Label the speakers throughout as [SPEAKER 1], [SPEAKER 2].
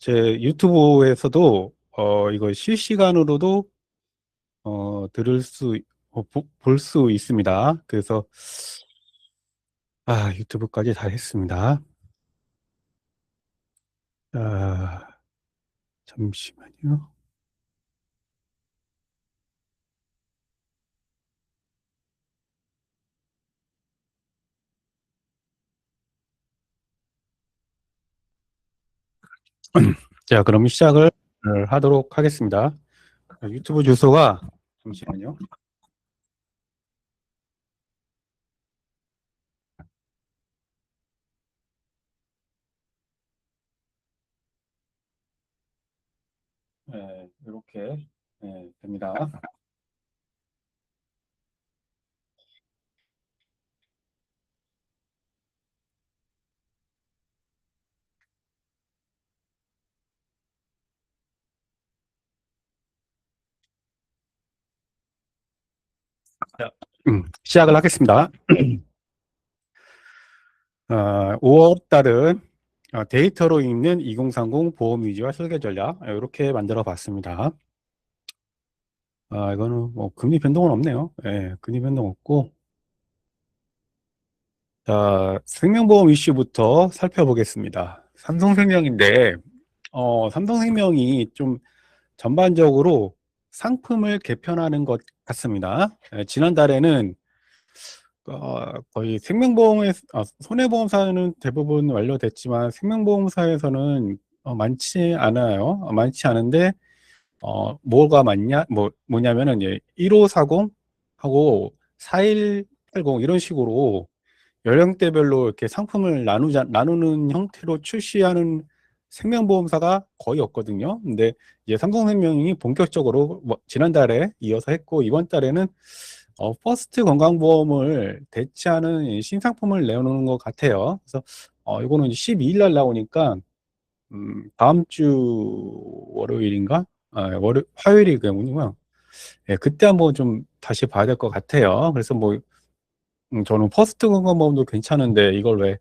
[SPEAKER 1] 제 유튜브에서도 이거 실시간으로도 볼 수 있습니다. 그래서 유튜브까지 다 했습니다. 아, 잠시만요. 자, 그럼 시작을 하도록 하겠습니다. 유튜브 주소가 잠시만요. 네, 이렇게 됩니다. 자, 시작을 하겠습니다. 5월 달은 데이터로 읽는 2030 보험 위주와 설계 전략 이렇게 만들어 봤습니다. 이거는 뭐 금리 변동은 없네요. 예, 금리 변동 없고. 자, 생명보험 이슈부터 살펴보겠습니다. 삼성생명인데, 삼성생명이 좀 전반적으로 상품을 개편하는 것 같습니다. 예, 지난달에는 거의 손해보험사는 대부분 완료됐지만 생명보험사에서는 많지 않아요. 많지 않은데 뭐가 많냐? 뭐냐면은, 예, 1540 하고 4180 이런 식으로 연령대별로 이렇게 상품을 나누는 형태로 출시하는 생명보험사가 거의 없거든요. 근데 이제 삼성생명이 본격적으로 지난달에 이어서 했고, 이번 달에는 퍼스트 건강보험을 대체하는 이 신상품을 내놓는 것 같아요. 그래서 이거는 12일 날 나오니까 다음 주 월요일인가? 화요일이군요. 예, 그때 한번 좀 다시 봐야 될 것 같아요. 그래서 뭐, 저는 퍼스트 건강보험도 괜찮은데, 이걸 왜,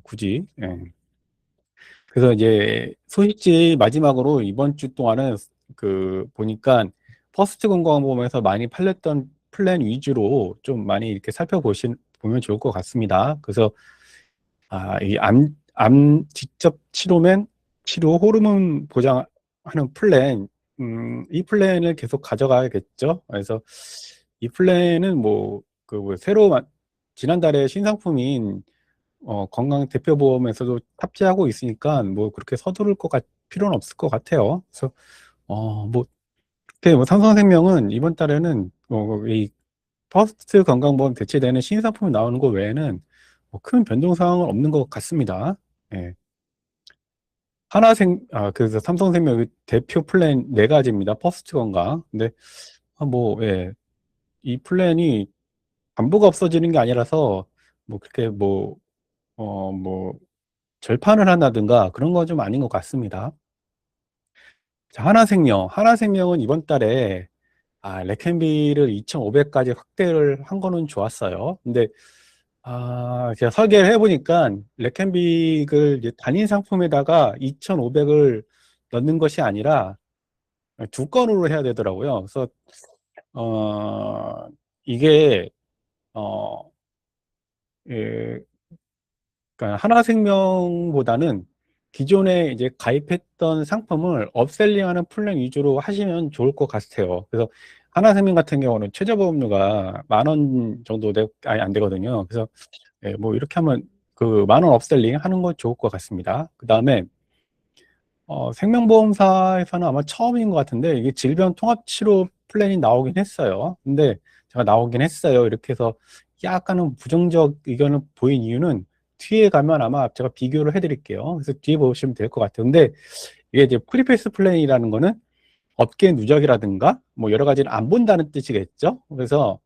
[SPEAKER 1] 굳이. 예. 그래서 이제 소식지 마지막으로 이번 주 동안은 보니까 퍼스트 건강보험에서 많이 팔렸던 플랜 위주로 좀 많이 이렇게 보면 좋을 것 같습니다. 그래서 암 직접 치료 호르몬 보장하는 플랜, 이 플랜을 계속 가져가야겠죠. 그래서 이 플랜은 지난달에 신상품인 건강 대표보험에서도 탑재하고 있으니까 뭐 그렇게 필요는 없을 것 같아요. 그래서 뭐 이렇게 뭐 삼성생명은 이번 달에는 이 퍼스트 건강보험 대체되는 신상품이 나오는 것 외에는 뭐 큰 변동 사항은 없는 것 같습니다. 예. 그래서 삼성생명 대표 플랜 네 가지입니다. 퍼스트 건강. 근데 예, 이 플랜이 전부가 없어지는 게 아니라서 그렇게 뭐 절판을 한다든가 그런 건 좀 아닌 것 같습니다. 자, 하나생명은 이번 달에 레캔비를 2,500까지 확대를 한 거는 좋았어요. 근데 제가 설계를 해보니까 레캔빅을 이제 단일 상품에다가 2,500을 넣는 것이 아니라 두 건으로 해야 되더라고요. 그래서 어, 이게 어, 예, 그러니까 하나생명보다는 기존에 이제 가입했던 상품을 업셀링하는 플랜 위주로 하시면 좋을 것 같아요. 그래서 하나생명 같은 경우는 최저보험료가 10,000원 정도 아예 안 되거든요. 그래서 예, 뭐 이렇게 하면 그 10,000원 업셀링 하는 거 좋을 것 같습니다. 그 다음에 생명보험사에서는 아마 처음인 것 같은데 이게 질병통합치료 플랜이 나오긴 했어요. 근데 제가 나오긴 했어요. 이렇게 해서 약간은 부정적 의견을 보인 이유는 뒤에 가면 아마 제가 비교를 해드릴게요. 그래서 뒤에 보시면 될 것 같아요. 근데 이게 이제 프리패스 플랜이라는 거는 업계 누적이라든가 뭐 여러 가지를 안 본다는 뜻이겠죠. 그래서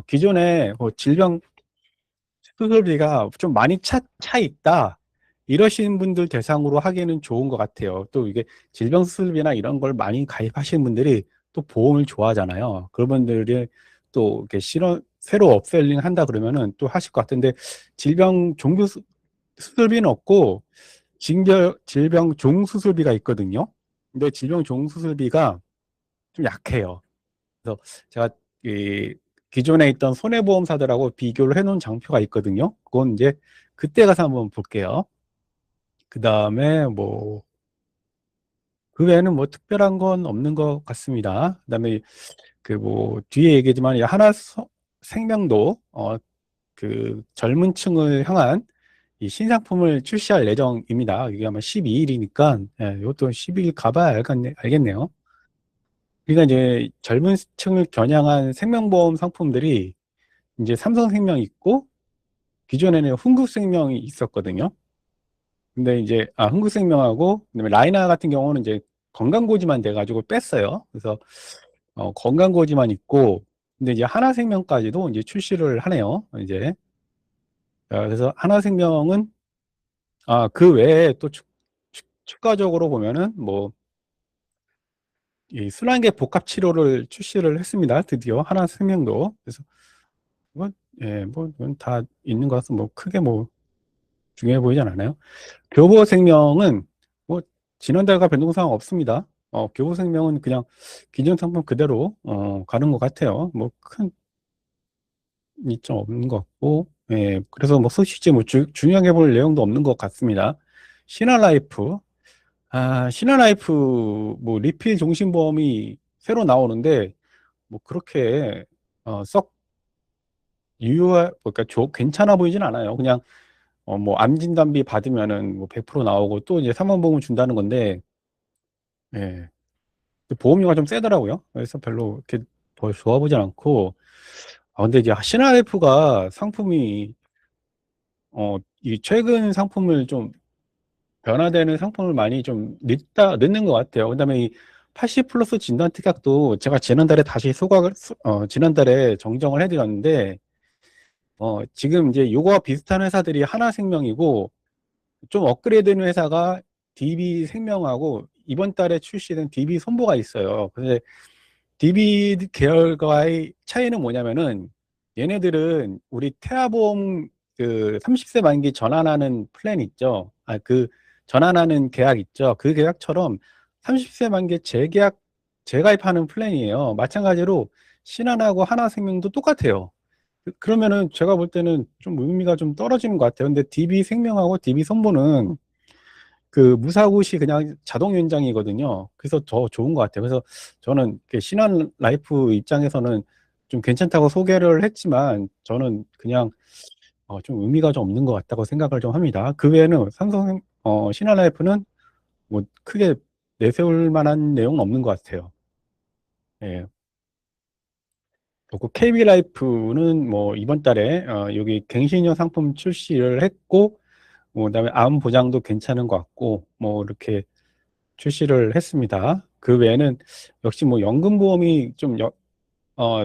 [SPEAKER 1] 기존에 뭐 질병 수술비가 좀 많이 차 있다. 이러신 분들 대상으로 하기에는 좋은 것 같아요. 또 이게 질병 수술비나 이런 걸 많이 가입하시는 분들이 또 보험을 좋아하잖아요. 그런 분들이 또 이렇게 새로 업셀링 한다 그러면은 또 하실 것 같은데 질병 수술비는 없고 질병 종수술비가 있거든요. 근데 질병 종수술비가 좀 약해요. 그래서 제가 이 기존에 있던 손해보험사들하고 비교를 해놓은 장표가 있거든요. 그건 이제 그때 가서 한번 볼게요. 그 다음에 뭐 그 외에는 뭐 특별한 건 없는 것 같습니다. 그 다음에 그 뭐 뒤에 얘기지만 생명도 그 젊은 층을 향한 이 신상품을 출시할 예정입니다. 이게 아마 12일이니까 이것도 12일 가봐야 알겠네요. 그러니까 이제 젊은 층을 겨냥한 생명보험 상품들이 이제 삼성생명 있고 기존에는 흥국생명이 있었거든요. 근데 이제 흥국생명하고 그다음에 라이나 같은 경우는 이제 건강고지만 돼가지고 뺐어요. 그래서 건강고지만 있고 근데 이제 하나생명까지도 이제 출시를 하네요. 이제 그래서 하나생명은 그 외에 또 추가적으로 보면은 뭐 이 순환계 복합 치료를 출시를 했습니다. 드디어 하나생명도. 그래서 뭐, 예, 뭐, 이건 다 있는 것 같아서 뭐 크게 뭐 중요해 보이진 않아요. 교보생명은 뭐 지난달과 변동사항 없습니다. 교보생명은 그냥 기존 상품 그대로 가는 것 같아요. 뭐 큰 이점 없는 것 같고, 예, 그래서 뭐 소식지 뭐 중요하게 볼 내용도 없는 것 같습니다. 신한라이프, 신한라이프 뭐 리필 종신보험이 새로 나오는데 뭐 그렇게 썩 그러니까 괜찮아 보이진 않아요. 그냥 뭐 암 진단비 받으면은 뭐 100% 나오고 또 이제 사망보험 준다는 건데, 예, 보험료가 좀 세더라고요. 그래서 별로 이렇게 더 좋아 보진 않고, 근데 이제 신한라이프가 상품이 이 최근 상품을 좀 변화되는 상품을 많이 좀 늦는 것 같아요. 그다음에 이 80 플러스 진단 특약도 제가 지난달에 다시 지난달에 정정을 해드렸는데, 지금 이제 요거와 비슷한 회사들이 하나생명이고, 좀 업그레이드된 회사가 DB생명하고 이번 달에 출시된 DB손보가 있어요. 근데 DB 계열과의 차이는 뭐냐면은 얘네들은 우리 태아보험 그 30세 만기 전환하는 플랜 있죠. 그 전환하는 계약 있죠. 그 계약처럼 30세 만기 재가입하는 플랜이에요. 마찬가지로 신한하고 하나생명도 똑같아요. 그러면은 제가 볼 때는 좀 의미가 좀 떨어지는 것 같아요. 근데 DB생명하고 DB손보는 그 무사고시 그냥 자동 연장이거든요. 그래서 더 좋은 것 같아요. 그래서 저는 신한 라이프 입장에서는 좀 괜찮다고 소개를 했지만 저는 그냥 좀 의미가 좀 없는 것 같다고 생각을 좀 합니다. 그 외에는 신한 라이프는 뭐 크게 내세울 만한 내용은 없는 것 같아요. 예. 그리고 KB라이프는 뭐 이번 달에 여기 갱신형 상품 출시를 했고, 뭐 그다음에 암 보장도 괜찮은 것 같고, 뭐 이렇게 출시를 했습니다. 그 외에는 역시 뭐 연금보험이 좀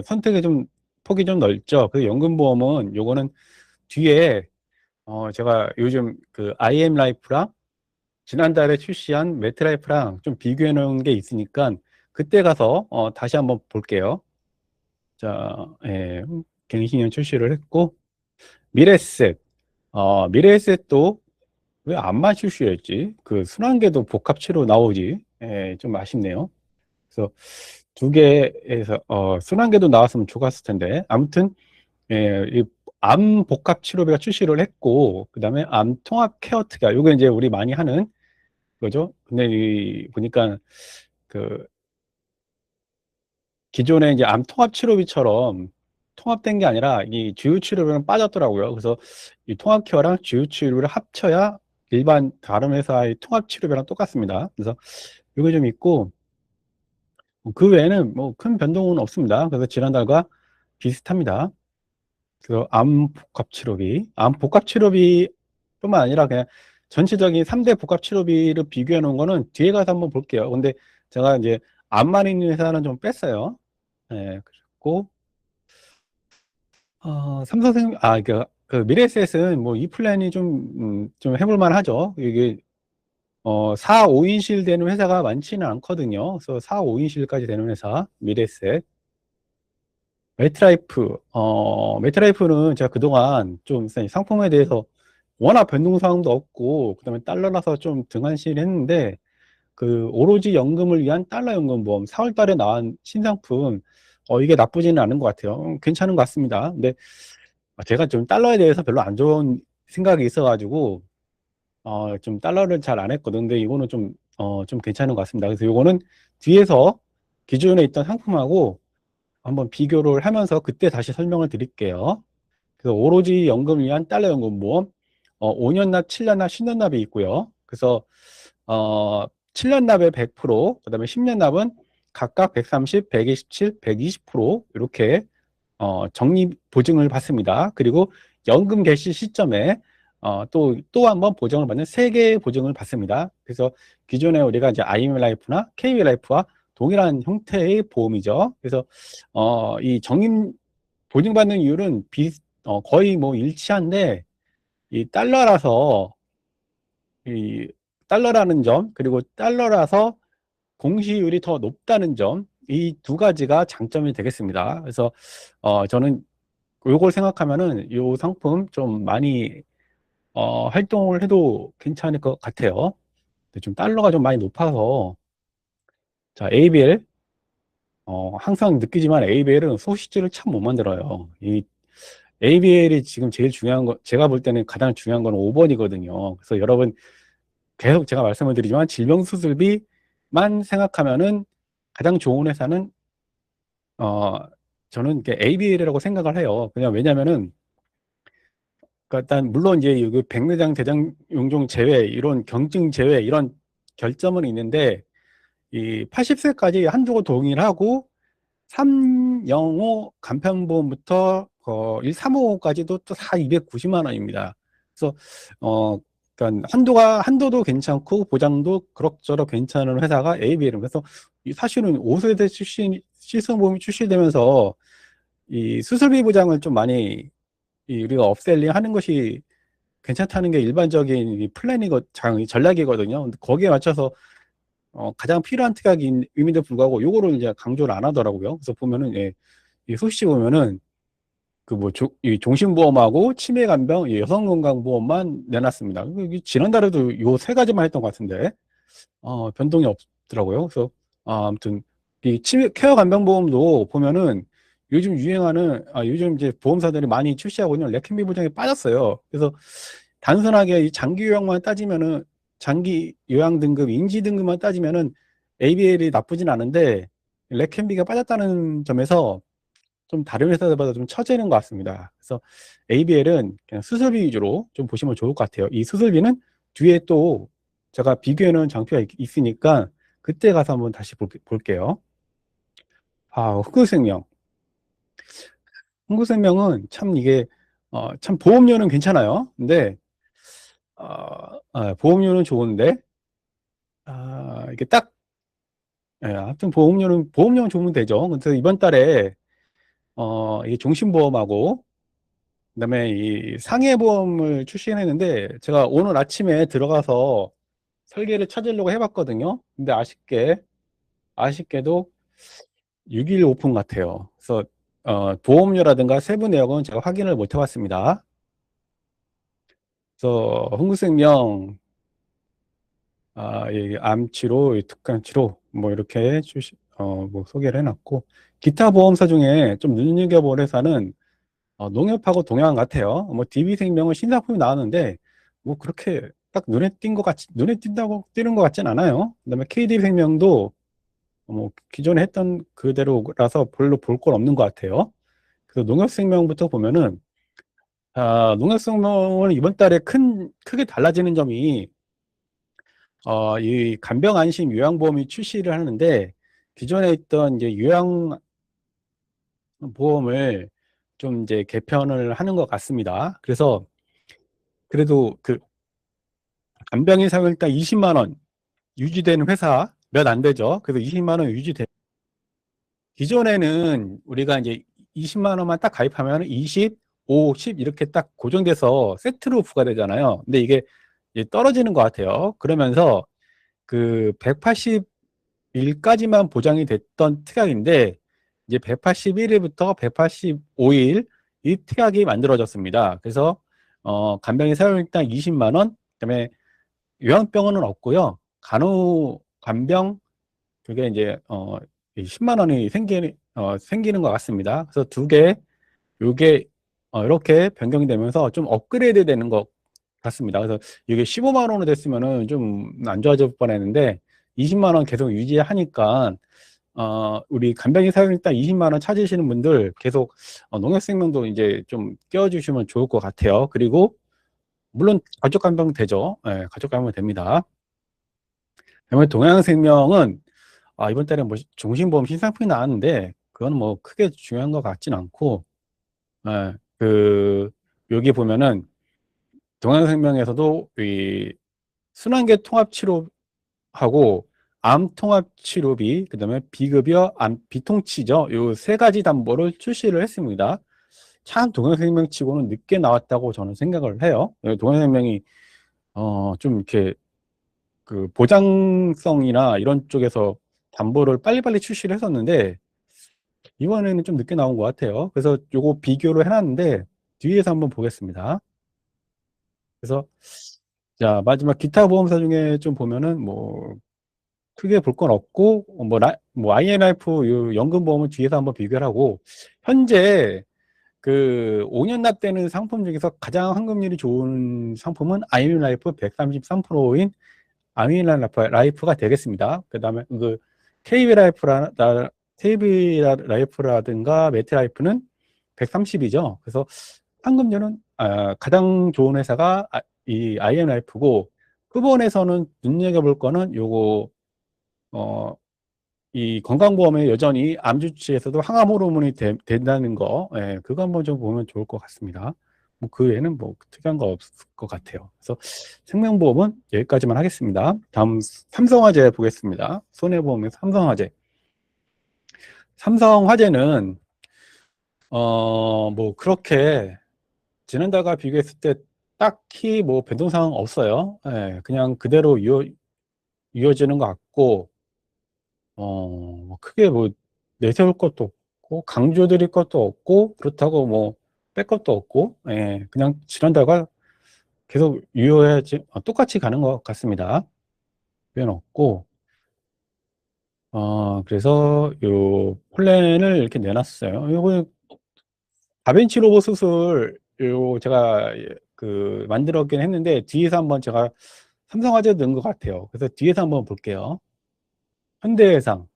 [SPEAKER 1] 선택의 좀 폭이 좀 넓죠. 그 연금보험은 요거는 뒤에 제가 요즘 그 IM 라이프랑 지난달에 출시한 매트라이프랑 좀 비교해 놓은 게 있으니까 그때 가서 다시 한번 볼게요. 자, 예, 갱신형 출시를 했고 미래에셋, 미래에셋도 왜 안만 출시했지? 그 순환계도 복합치로 나오지? 예, 좀 아쉽네요. 그래서 두 개에서 순환계도 나왔으면 좋았을 텐데 아무튼 이암 복합 치료비가 출시를 했고 그다음에 암 통합 케어 특약 요게 이제 우리 많이 하는 거죠. 근데 이 보니까 그 기존에 이제 암 통합 치료비처럼 통합된 게 아니라 이 주요 치료비는 빠졌더라고요. 그래서 이 통합 케어랑 주요 치료비를 합쳐야 일반 다른 회사의 통합 치료비랑 똑같습니다. 그래서 이거 좀 있고 그 외에는 뭐 큰 변동은 없습니다. 그래서 지난달과 비슷합니다. 그 암 복합 치료비, 암 복합 치료비뿐만 아니라 그냥 전체적인 3대 복합 치료비를 비교해 놓은 거는 뒤에 가서 한번 볼게요. 근데 제가 이제 암만 있는 회사는 좀 뺐어요. 예, 그리고 삼성생 그 미래에셋은 뭐 이 플랜이 좀 해볼 만하죠. 이게 4, 5인실 되는 회사가 많지는 않거든요. 그래서 4, 5인실까지 되는 회사 미래에셋. 매트라이프는 제가 그동안 좀 상품에 대해서 워낙 변동사항도 없고 그다음에 달러라서 좀 등한시했는데 그 오로지 연금을 위한 달러 연금보험 4월 달에 나온 신상품 이게 나쁘지는 않은 것 같아요. 괜찮은 것 같습니다. 근데 제가 좀 달러에 대해서 별로 안 좋은 생각이 있어가지고 좀 달러를 잘 안 했거든. 근데 이거는 좀 괜찮은 것 같습니다. 그래서 이거는 뒤에서 기존에 있던 상품하고 한번 비교를 하면서 그때 다시 설명을 드릴게요. 그래서 오로지 연금을 위한 달러 연금보험 5년 납, 7년 납, 10년 납이 있고요. 그래서 7년 납에 100%, 그다음에 10년 납은 각각 130, 127, 120% 이렇게 적립 보증을 받습니다. 그리고 연금 개시 시점에 또 한 번 보증을 받는 세 개의 보증을 받습니다. 그래서 기존에 우리가 이제 IM라이프나 KB라이프와 동일한 형태의 보험이죠. 그래서 이 적립 보증받는 이율은 거의 뭐 일치한데 이 달러라서 이 달러라는 점 그리고 달러라서 공시율이 더 높다는 점 이 두 가지가 장점이 되겠습니다. 그래서 저는 요걸 생각하면은 요 상품 좀 많이 활동을 해도 괜찮을 것 같아요. 근데 좀 달러가 좀 많이 높아서 자 ABL 항상 느끼지만 ABL은 소시지를 참 못 만들어요. 이 ABL이 지금 제일 중요한 거 제가 볼 때는 가장 중요한 건 5번이거든요. 그래서 여러분 계속 제가 말씀을 드리지만 질병수술비만 생각하면은 가장 좋은 회사는 어 저는 ABL이라고 생각을 해요. 그냥 왜냐면은 그러니까 일단 물론 이제 그 백내장 대장 용종 제외 이런 경증 제외 이런 결점은 있는데 이 80세까지 한도가 동일하고 305 간편보험부터 1355까지도 또 다 290만 원입니다. 그래서 그러니까 한도도 괜찮고 보장도 그럭저럭 괜찮은 회사가 ABL은 그래서 사실은 5세대 출신 실손보험이 출시되면서 이 수술비 보장을 좀 많이 우리가 업셀링 하는 것이 괜찮다는 게 일반적인 이 플랜이고 전략이거든요. 근데 거기에 맞춰서 가장 필요한 특약이 임에도 불구하고 요거를 이제 강조를 안 하더라고요. 그래서 보면은 이 소식 보면은 그 뭐 이 종신보험하고 치매간병, 이 여성건강보험만 내놨습니다. 지난달에도 요 세 가지만 했던 것 같은데 변동이 없더라고요. 그래서 아무튼 이 치매 케어 간병보험도 보면은 요즘 유행하는 요즘 이제 보험사들이 많이 출시하고 있는 레캔비 보장에 빠졌어요. 그래서 단순하게 이 장기 요양만 따지면은 장기 요양 등급, 인지 등급만 따지면은 ABL이 나쁘진 않은데 레캔비가 빠졌다는 점에서 좀 다른 회사들보다 좀 처지는 것 같습니다. 그래서 ABL은 그냥 수술비 위주로 좀 보시면 좋을 것 같아요. 이 수술비는 뒤에 또 제가 비교해 놓은 장표가 있으니까 그때 가서 한번 다시 볼게요. 흥국생명. 흥국생명은 참 이게 참 보험료는 괜찮아요. 근데 보험료는 좋은데 이게 딱 하여튼 보험료는 좋으면 되죠. 그래서 이번 달에 이 종신보험하고 그다음에 이 상해보험을 출시했는데 제가 오늘 아침에 들어가서 설계를 찾으려고 해봤거든요. 근데 아쉽게도 6일 오픈 같아요. 그래서 보험료라든가 세부 내역은 제가 확인을 못 해봤습니다. 그래서 흥국생명 이 암치료, 이 특강치료 뭐 이렇게 뭐 소개를 해놨고 기타 보험사 중에 좀 눈여겨볼 회사는 농협하고 동양 같아요. 뭐 DB생명은 신상품이 나왔는데 뭐 그렇게 딱 눈에 띈다고 띄는 것 같진 않아요. 그다음에 KD생명도 뭐 기존에 했던 그대로라서 별로 볼 건 없는 것 같아요. 그래서 농협생명부터 보면은 농협생명은 이번 달에 크게 달라지는 점이 이 간병안심 요양보험이 출시를 하는데 기존에 있던 이제 요양보험을 좀 이제 개편을 하는 것 같습니다. 그래서 그래도 그 간병인 사용일당 20만 원 유지되는 회사 몇 안 되죠. 그래서 20만 원 기존에는 우리가 이제 20만 원만 딱 가입하면 20, 5, 10 이렇게 딱 고정돼서 세트로 부과되잖아요. 근데 이게 이제 떨어지는 것 같아요. 그러면서 그 180일까지만 보장이 됐던 특약인데 이제 181일부터 185일 이 특약이 만들어졌습니다. 그래서 간병인 사용일당 20만 원, 그다음에 요양병원은 없고요. 간병 그게 이제 10만 원이 생기는 것 같습니다. 그래서 두 개, 요게 이렇게 변경이 되면서 좀 업그레이드 되는 것 같습니다. 그래서 이게 15만 원으로 됐으면은 좀 안 좋아질 뻔했는데 20만 원 계속 유지하니까 우리 간병인 사용일당 20만 원 찾으시는 분들 계속 농협생명도 이제 좀 껴주시면 좋을 것 같아요. 그리고 물론 가족 간병 되죠. 예, 가족 간병 됩니다. 그다음에 동양생명은 이번 달에 뭐 종신보험 신상품이 나왔는데 그건 뭐 크게 중요한 것 같진 않고, 예, 여기 보면은 동양생명에서도 이 순환계 통합치료하고 암 통합치료비, 그다음에 비급여 암 비통치죠. 요 세 가지 담보를 출시를 했습니다. 참 동양생명치고는 늦게 나왔다고 저는 생각을 해요. 동양생명이 좀 이렇게 그 보장성이나 이런 쪽에서 담보를 빨리빨리 출시를 했었는데 이번에는 좀 늦게 나온 것 같아요. 그래서 요거 비교를 해놨는데 뒤에서 한번 보겠습니다. 그래서 자, 마지막 기타 보험사 중에 좀 보면은 뭐 크게 볼 건 없고 뭐 INLF 요 연금보험은 뒤에서 한번 비교를 하고, 현재 그 5년 납되는 상품 중에서 가장 환급률이 좋은 상품은 아이언라이프 133%인 아미라이프가 되겠습니다. 그 다음에 KB라이프라든가 메트라이프는 130이죠. 그래서 환급률은 가장 좋은 회사가 이 IM라이프고, 후보에서는 눈여겨볼 거는 요거 이 건강보험에 여전히 암주치에서도 항암 호르몬이 된다는 거, 예, 그거 한번 좀 보면 좋을 것 같습니다. 뭐 그 외에는 뭐 특이한 거 없을 것 같아요. 그래서 생명보험은 여기까지만 하겠습니다. 다음 삼성화재 보겠습니다. 손해보험에서 삼성화재. 삼성화재는 뭐 그렇게 지난달과 비교했을 때 딱히 뭐 변동사항 없어요. 예, 그냥 그대로 이어지는 것 같고, 뭐 크게 뭐 내세울 것도 없고 강조드릴 것도 없고 그렇다고 뭐 뺄 것도 없고, 예, 그냥 지난달과 계속 유효해야지 똑같이 가는 것 같습니다. 변 없고, 그래서 요 플랜을 이렇게 내놨어요. 요거 다빈치 로봇 수술 요 제가 만들었긴 했는데 뒤에서 한번 제가 삼성화재 넣은 것 같아요. 그래서 뒤에서 한번 볼게요. 현대해상.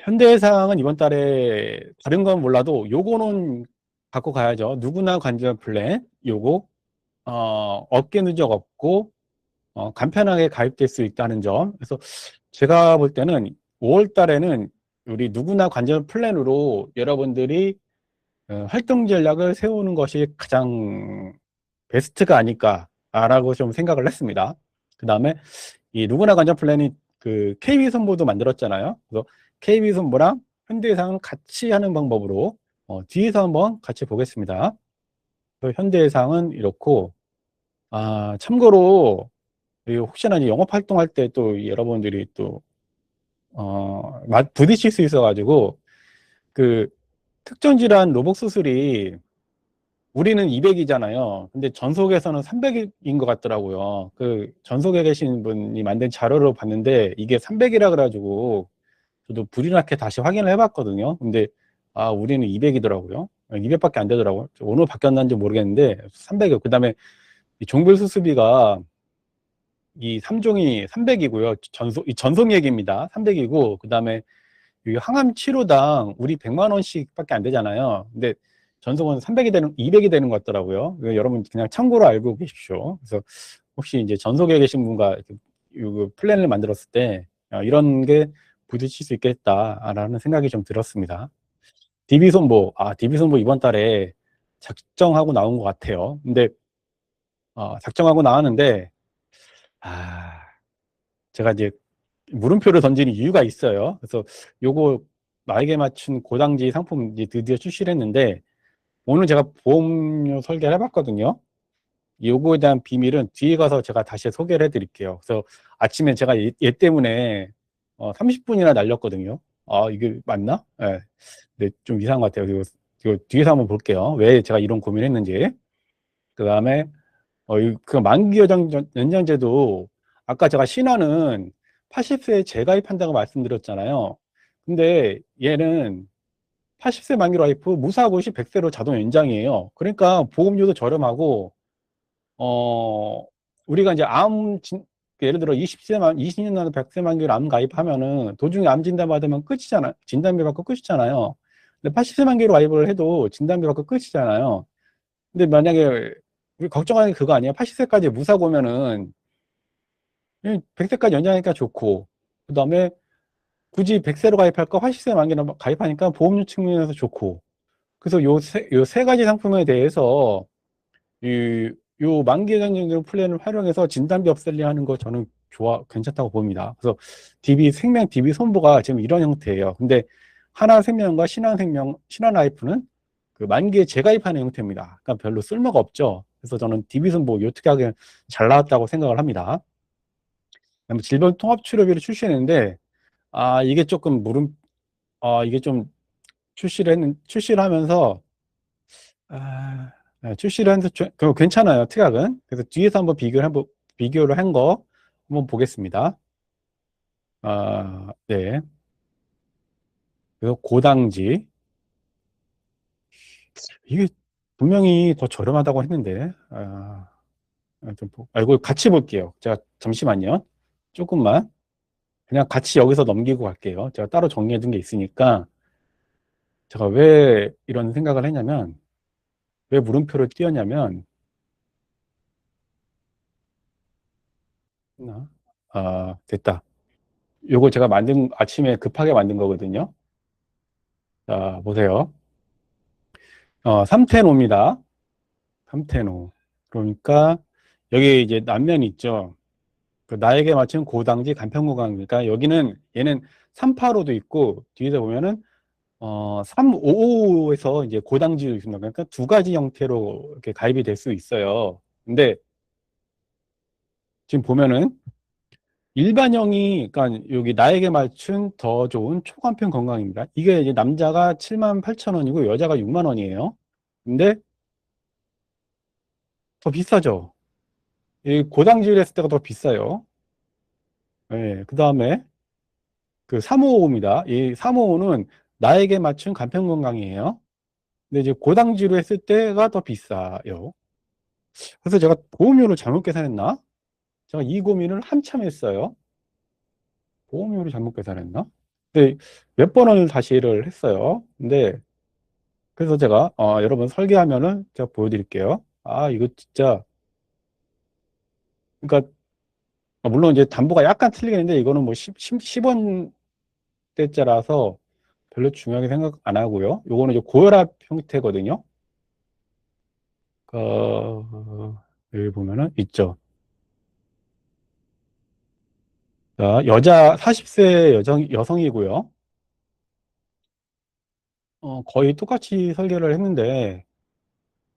[SPEAKER 1] 현대해상은 이번 달에 다른 건 몰라도 요거는 갖고 가야죠. 누구나 관절 플랜 요거 업계 누적 없고 간편하게 가입될 수 있다는 점. 그래서 제가 볼 때는 5월 달에는 우리 누구나 관절 플랜으로 여러분들이 활동 전략을 세우는 것이 가장 베스트가 아닐까라고 좀 생각을 했습니다. 그 다음에 이 누구나 관절 플랜이 KB손보도 만들었잖아요. 그래서 KB손보랑 현대해상은 같이 하는 방법으로 뒤에서 한번 같이 보겠습니다. 현대해상은 이렇고, 참고로 혹시나 이제 영업 활동할 때 또 여러분들이 또 부딪힐 수 있어가지고 그 특정 질환 로봇 수술이 우리는 200이잖아요. 근데 전속에서는 300인 것 같더라고요. 그 전속에 계신 분이 만든 자료를 봤는데 이게 300이라 그래가지고 저도 불이 나게 다시 확인을 해봤거든요. 근데 우리는 200이더라고요. 200밖에 안 되더라고요. 오늘 바뀌었는지 모르겠는데 300이요. 그 다음에 종별 수술비가 이 3종이 300이고요. 이 전속 얘기입니다. 300이고, 그 다음에 이 항암 치료당 우리 100만 원씩밖에 안 되잖아요. 근데 전속은 200이 되는 것 같더라고요. 여러분 그냥 참고로 알고 계십시오. 그래서 혹시 이제 전속에 계신 분과 이 플랜을 만들었을 때 이런 게 부딪힐 수 있겠다라는 생각이 좀 들었습니다. DB손보 이번 달에 작정하고 나온 것 같아요. 근데 작정하고 나왔는데 제가 이제 물음표를 던지는 이유가 있어요. 그래서 요거 나에게 맞춘 고당지 상품 이제 드디어 출시를 했는데 오늘 제가 보험료 설계를 해봤거든요. 요거에 대한 비밀은 뒤에 가서 제가 다시 소개를 해드릴게요. 그래서 아침에 제가 얘 때문에 30분이나 날렸거든요. 이게 맞나? 네. 근데 좀 이상한 것 같아요. 그리고 이거 뒤에서 한번 볼게요. 왜 제가 이런 고민했는지. 그 다음에 그 만기 연장제도 아까 제가 신한은 80세에 재가입한다고 말씀드렸잖아요. 근데 얘는 80세 만기 라이프 무사고 시 100세로 자동 연장이에요. 그러니까 보험료도 저렴하고 우리가 이제 예를 들어 20년 난 100세 만기로 암 가입하면은 도중에 암 진단 받으면 끝이잖아. 진단비 받고 끝이잖아요. 근데 80세 만기로 가입을 해도 진단비 받고 끝이잖아요. 근데 만약에 우리 걱정하는 게 그거 아니에요? 80세까지 무사고면은 100세까지 연장하니까 좋고, 그 다음에 굳이 100세로 가입할까? 80세 만기로 가입하니까 보험료 측면에서 좋고. 그래서 요 세 가지 상품에 대해서 요 만기 연장제 플랜을 활용해서 진단비 업셀링 하는 거 저는 괜찮다고 봅니다. 그래서 DB 손보가 지금 이런 형태예요. 근데 하나생명과 신한라이프는 그 만기에 재가입하는 형태입니다. 그러니까 별로 쓸모가 없죠. 그래서 저는 DB 손보 요 특약에 잘 나왔다고 생각을 합니다. 그다음에 질병통합치료비를 출시했는데, 이게 조금 이게 좀 출시를 하면서 출시를 해서 괜찮아요, 특약은. 그래서 뒤에서 한번 비교를 한 거 한번 보겠습니다. 네. 그래서 고당지. 이게 분명히 더 저렴하다고 했는데, 이거 같이 볼게요. 제가 잠시만요. 조금만. 그냥 같이 여기서 넘기고 갈게요. 제가 따로 정리해 둔 게 있으니까, 제가 왜 이런 생각을 했냐면, 왜 물음표를 띄웠냐면, 됐다. 요거 제가 아침에 급하게 만든 거거든요. 자, 보세요. 3텐오입니다. 3텐오. 그러니까, 여기 이제 남면 있죠. 그 나에게 맞춘 고당지 간편건강이니까, 여기는, 얘는 385도 있고, 뒤에서 보면은, 355에서 이제 고당지도 있습니다. 그러니까 두 가지 형태로 이렇게 가입이 될 수 있어요. 근데, 지금 보면은, 일반형이, 그러니까 여기 나에게 맞춘 더 좋은 초간편 건강입니다. 이게 이제 남자가 78,000원이고 여자가 6만 원이에요. 근데 더 비싸죠. 이 고당질 했을 때가 더 비싸요. 예, 그 다음에 그 355입니다. 이 355는 나에게 맞춘 간편 건강이에요. 근데 이제 고당지로 했을 때가 더 비싸요. 그래서 제가 보험료를 잘못 계산했나? 제가 이 고민을 한참 했어요. 보험료를 잘못 계산했나? 근데 몇 번을 다시를 했어요. 근데 그래서 제가 여러분 설계하면은 제가 보여드릴게요. 이거 진짜 그러니까 물론 이제 담보가 약간 틀리겠는데 이거는 뭐 10원대짜라서 별로 중요하게 생각 안 하고요. 요거는 이제 고혈압 형태거든요. 여기 보면은 있죠. 자, 여자 40세 여성이고요. 거의 똑같이 설계를 했는데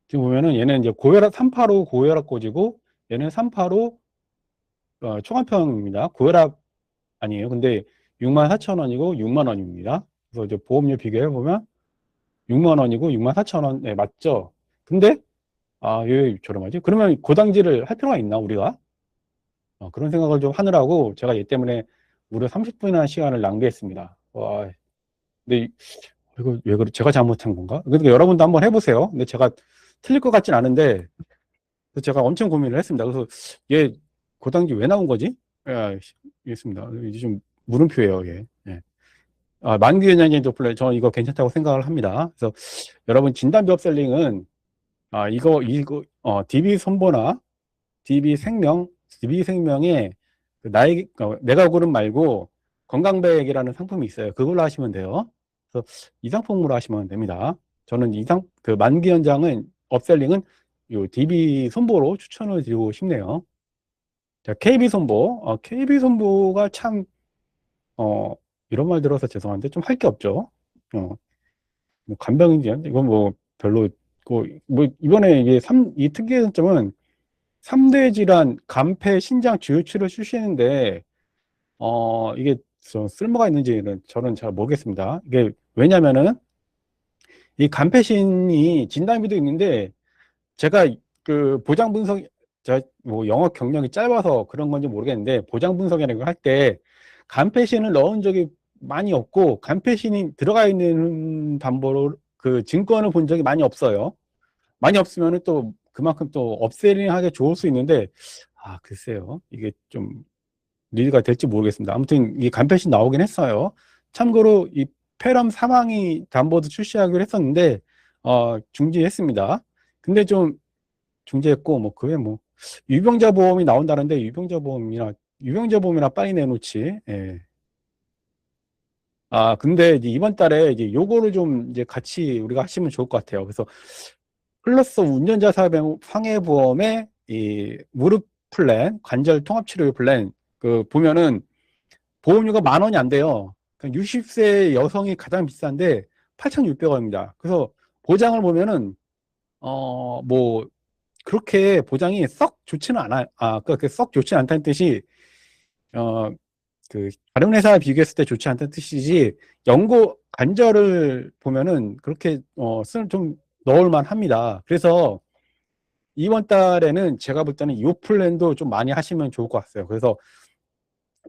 [SPEAKER 1] 지금 보면은 얘는 이제 고혈압 385 고혈압고지고 얘는 385 초간편입니다. 고혈압 아니에요. 근데 64,000원이고 6만 원입니다. 그래서 이제 보험료 비교해 보면 6만 원이고 64,000원 네, 맞죠? 근데 왜 저렴하지? 그러면 고당지를 할 필요가 있나 우리가? 그런 생각을 좀 하느라고 제가 얘 때문에 무려 30분이나 시간을 낭비했습니다. 와, 근데 이거 왜 그래? 제가 잘못한 건가? 그러니까 여러분도 한번 해보세요. 근데 제가 틀릴 것 같진 않은데 그래서 제가 엄청 고민을 했습니다. 그래서 얘 고당지 왜 나온 거지? 있습니다. 이제 좀 물음표예요, 얘. 예. 만기 연장제 도플레 저 이거 괜찮다고 생각을 합니다. 그래서 여러분 진단비 업셀링은 DB 손보나 DB 생명에 내가 고른 말고 건강백이라는 상품이 있어요. 그걸로 하시면 돼요. 그래서 이 상품으로 하시면 됩니다. 저는 그 만기 연장은 업셀링은 요 DB 손보로 추천을 드리고 싶네요. 자, KB 손보. KB 손보가 참 어, 이런 말 들어서 죄송한데 좀 할 게 없죠. 뭐 간병인지 이건 뭐 별로 이번에 이 특이한 점은 3대 질환, 간폐, 신장, 주요치를 출시했는데 이게 쓸모가 있는지는 저는 잘 모르겠습니다. 이게 왜냐면은 이 간패신이 진단비도 있는데, 제가 그 보장 분석, 뭐 영어 경력이 짧아서 그런 건지 모르겠는데, 보장 분석이라는 걸 할 때 간패신을 넣은 적이 많이 없고, 간패신이 들어가 있는 담보로 그 증권을 본 적이 많이 없어요. 많이 없으면 또 그만큼 또 업셀링하게 좋을 수 있는데, 글쎄요. 이게 좀 리드가 될지 모르겠습니다. 아무튼 이 간패신 나오긴 했어요. 참고로 이 페럼 사망이 담보도 출시하기로 했었는데, 중지했습니다. 근데 좀 중지했고, 뭐, 그게 뭐, 유병자 보험이 나온다는데, 유병자 보험이나 빨리 내놓지. 예. 근데 이제 이번 달에 이제 요거를 좀 이제 같이 우리가 하시면 좋을 것 같아요. 그래서 플러스 운전자 상해보험의 이 무릎 플랜, 관절 통합치료 플랜, 그 보면은 보험료가 10,000원이 안 돼요. 60세 여성이 가장 비싼데 8,600원입니다. 그래서 보장을 보면은, 뭐, 그렇게 보장이 썩 좋지는 않아요. 그썩 좋지는 않다는 뜻이, 어, 다른 회사와 비교했을 때 좋지 않다는 뜻이지, 연고 관절을 보면은 그렇게, 좀 넣을만 합니다. 그래서 이번 달에는 제가 볼 때는 이 플랜도 좀 많이 하시면 좋을 것 같아요. 그래서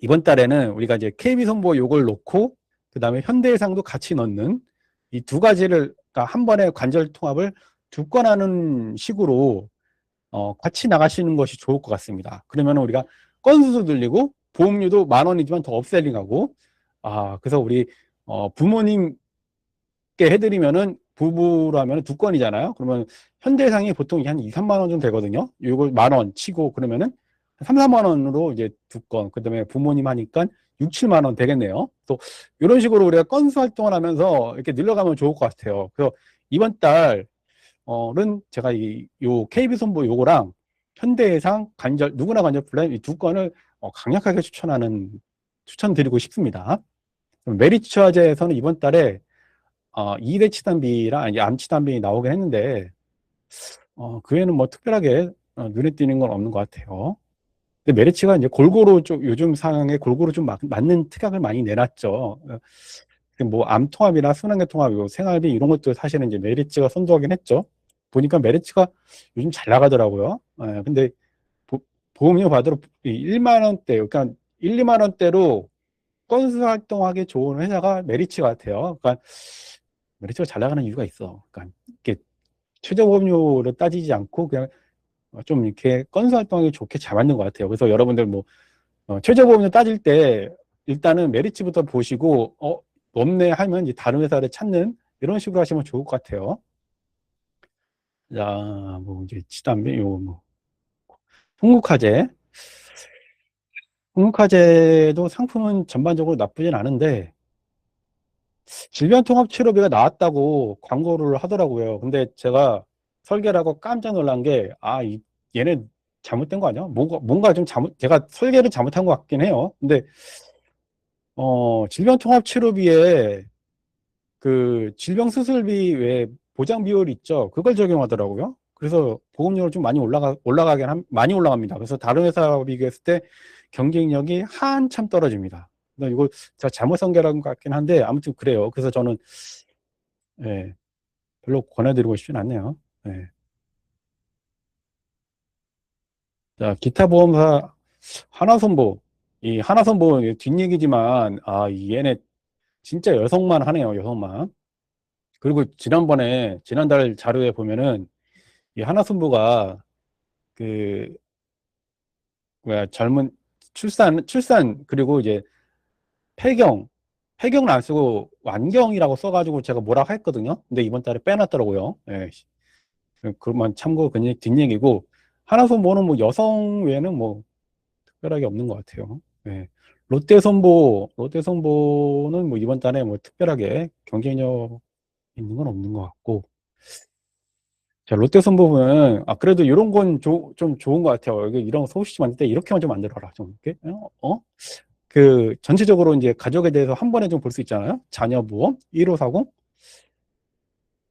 [SPEAKER 1] 이번 달에는 우리가 이제 KB손보 요걸 놓고, 그 다음에 현대해상도 같이 넣는 이 두 가지를, 그러니까 한 번에 관절 통합을 두 건 하는 식으로 같이 나가시는 것이 좋을 것 같습니다. 그러면 우리가 건수도 늘리고 보험료도 10,000원이지만 더 업셀링하고, 그래서 우리 부모님께 해드리면은 부부라면 두 건이잖아요. 그러면 현대상이 보통 한 2, 3만 원 정도 되거든요. 이걸 10,000원 치고 그러면은 3, 4만 원으로 이제 두 건, 그다음에 부모님 하니까 6, 7만 원 되겠네요. 또 이런 식으로 우리가 건수 활동을 하면서 이렇게 늘려가면 좋을 것 같아요. 그래서 이번 달 는 제가 요 KB손보 요거랑 현대해상 관절, 누구나 관절 플랜 이 두 건을 강력하게 추천드리고 싶습니다. 메리츠화재에서는 이번 달에 2대 치단비랑 아니 암 치단비 나오긴 했는데, 그 외에는 뭐 특별하게 눈에 띄는 건 없는 것 같아요. 근데 메리츠가 이제 골고루 좀 요즘 상황에 골고루 좀 맞는 특약을 많이 내놨죠. 뭐 암통합이나 순환계 통합, 생활비 이런 것도 사실은 이제 메리츠가 선도하긴 했죠. 보니까 메리츠가 요즘 잘 나가더라고요. 근데 보험료 받으러 1만 원대, 그러니까 1, 2만 원대로 건수 활동하기 좋은 회사가 메리츠 같아요. 그러니까 메리츠가 잘 나가는 이유가 있어. 그러니까 이렇게 최저 보험료를 따지지 않고 그냥 좀 이렇게 건수 활동하기 좋게 잘 맞는 것 같아요. 그래서 여러분들 뭐 최저 보험료 따질 때 일단은 메리츠부터 보시고 없네 하면 이제 다른 회사를 찾는 이런 식으로 하시면 좋을 것 같아요. 자, 뭐 이제 치담비 요뭐 홍국화재. 홍국화재도 상품은 전반적으로 나쁘진 않은데 질병통합치료비가 나왔다고 광고를 하더라고요. 근데 제가 설계를 하고 깜짝 놀란 게, 얘네 잘못된 거 아니야? 뭔가 좀 제가 설계를 잘못한 것 같긴 해요. 근데, 질병통합치료비에 그 질병수술비 외에 보장 비율 있죠? 그걸 적용하더라고요. 그래서 보험료를 좀 많이 올라갑니다. 그래서 다른 회사와 비교했을 때 경쟁력이 한참 떨어집니다. 이거 제가 잘못 선결한 것 같긴 한데, 아무튼 그래요. 그래서 저는, 예, 별로 권해드리고 싶진 않네요. 예. 자, 기타 보험사 하나손보. 이 하나손보 뒷얘기지만, 얘네 진짜 여성만 하네요, 여성만. 그리고 지난달 자료에 보면은 이 하나손보가 그, 젊은 출산, 그리고 이제 폐경, 폐경을 안 쓰고 완경이라고 써가지고 제가 뭐라고 했거든요. 근데 이번 달에 빼놨더라고요. 예. 그만 참고 그냥 뒷얘기고, 하나손보는 뭐 여성 외에는 뭐 특별하게 없는 것 같아요. 예. 롯데손보는 뭐 이번 달에 뭐 특별하게 경쟁력 있는 건 없는 것 같고. 자, 롯데손보는, 그래도 이런 건 좀 좋은 것 같아요. 이런 소시지 만들 때 이렇게만 좀 만들어라. 좀, 이렇게, 전체적으로 이제 가족에 대해서 한 번에 좀 볼 수 있잖아요. 자녀보험, 1540,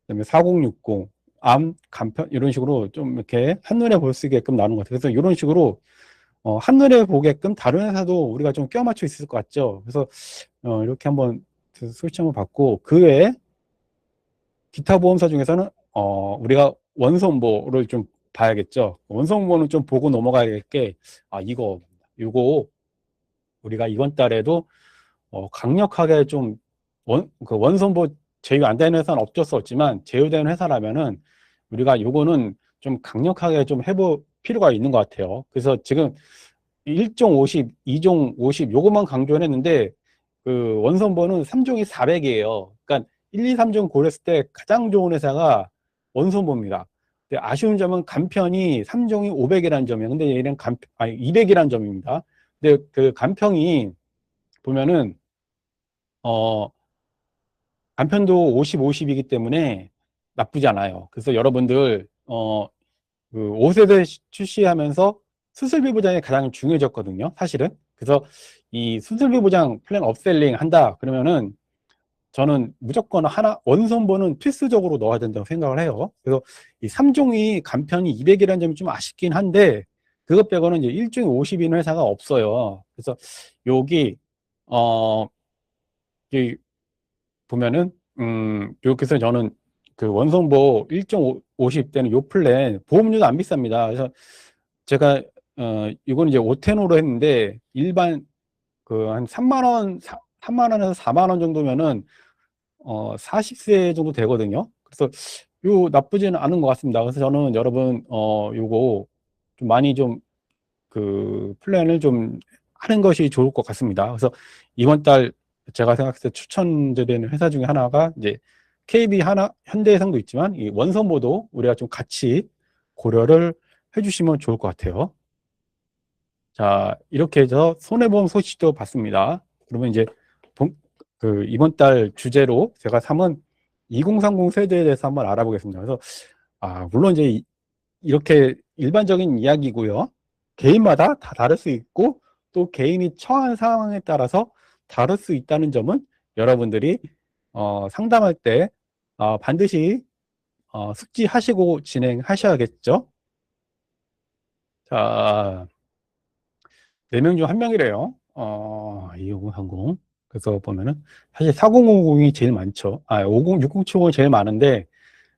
[SPEAKER 1] 그다음에 4060, 암, 간편, 이런 식으로 좀 이렇게 한눈에 볼 수 있게끔 나오는 것 같아요. 그래서 이런 식으로 한눈에 보게끔 다른 회사도 우리가 좀 껴 맞출 수 있을 것 같죠. 그래서 이렇게 한번 소식 한번 받고, 그 외에 기타 보험사 중에서는 우리가 원손보를 좀 봐야겠죠. 원손보는 좀 보고 넘어가야 될 게, 이거 우리가 이번 달에도 강력하게 좀 그 원손보 제휴 안 되는 회사는 어쩔 수 없지만 제휴되는 회사라면은 우리가 요거는 좀 강력하게 좀 해볼 필요가 있는 것 같아요. 그래서 지금 1종 50, 2종 50 요것만 강조를 했는데 그 원손보는 3종이 400이에요. 그러니까 1, 2, 3종 고렸을 때 가장 좋은 회사가 원손보입니다. 근데 아쉬운 점은 간편이 3종이 500이라는 점이에요. 근데 얘는 200이라는 점입니다. 근데 그 간평이 보면은 어 간편도 50, 50이기 때문에 나쁘지 않아요. 그래서 여러분들 그 5세대 출시하면서 수술비 보장이 가장 중요해졌거든요, 사실은. 그래서 이 수술비 보장 플랜 업셀링 한다 그러면은 저는 무조건 하나 원선보는 필수적으로 넣어야 된다고 생각을 해요. 그래서 이 3종이 간편이 200이라는 점이 좀 아쉽긴 한데 그것 빼고는 이제 1종이 50인 회사가 없어요. 그래서 여기 어 이 보면은 이렇게 해서 저는 그 원성보 1.50 대는 요 플랜 보험료도 안 비쌉니다. 그래서 제가 이건 이제 5텐으로 했는데 일반 그 한 3만 원, 3만 원에서 4만 원 정도면은 40세 정도 되거든요. 그래서 요 나쁘지는 않은 것 같습니다. 그래서 저는 여러분 요거 좀 많이 좀 그 플랜을 좀 하는 것이 좋을 것 같습니다. 그래서 이번 달 제가 생각했을 때 추천드리는 회사 중에 하나가 이제 KB 하나, 현대해상도 있지만 이 원선보도 우리가 좀 같이 고려를 해주시면 좋을 것 같아요. 자, 이렇게 해서 손해보험 소식도 봤습니다. 그러면 이제 그 이번 달 주제로 제가 삼은 2030 세대에 대해서 한번 알아보겠습니다. 그래서 물론 이제 이렇게 일반적인 이야기고요. 개인마다 다 다를 수 있고 또 개인이 처한 상황에 따라서 다를 수 있다는 점은 여러분들이 상담할 때 반드시 숙지하시고 진행하셔야겠죠. 자, 4명 중 1명이래요. 2030. 그래서 보면은 사실 4050이 제일 많죠. 50, 6070이 제일 많은데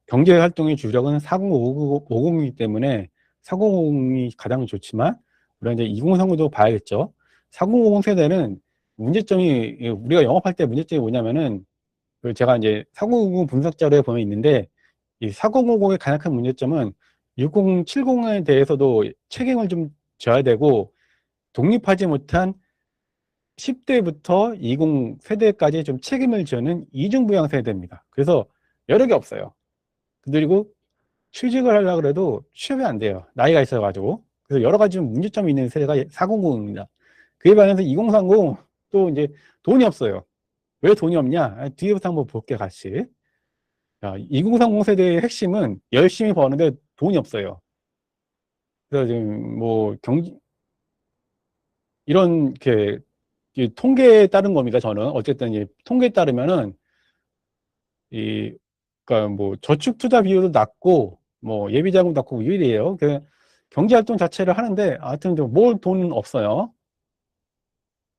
[SPEAKER 1] 경제 활동의 주력은 4050이기 때문에 4050이 가장 좋지만 우리가 이제 2030도 봐야겠죠. 4050 세대는 문제점이 우리가 영업할 때 문제점이 뭐냐면은 그 제가 이제 4050 분석 자료에 보면 있는데 이 4050의 가장 큰 문제점은 6070에 대해서도 책임을 좀 져야 되고 독립하지 못한 10대부터 20 세대까지 좀 책임을 지는 이중부양 세대입니다. 그래서 여력이 없어요. 그리고 취직을 하려고 해도 취업이 안 돼요. 나이가 있어가지고. 그래서 여러 가지 문제점이 있는 세대가 400입니다. 그에 반해서 2030, 또 이제 돈이 없어요. 왜 돈이 없냐? 뒤에부터 한번 볼게요, 같이. 자, 2030 세대의 핵심은 열심히 버는데 돈이 없어요. 그래서 지금 뭐 이런 게 통계에 따른 겁니다, 저는. 어쨌든 통계에 따르면은 그러니까 뭐 저축 투자 비율도 낮고 뭐 예비 자금 낮고 유일이에요. 그 경제 활동 자체를 하는데 하여튼 뭘 돈은 없어요.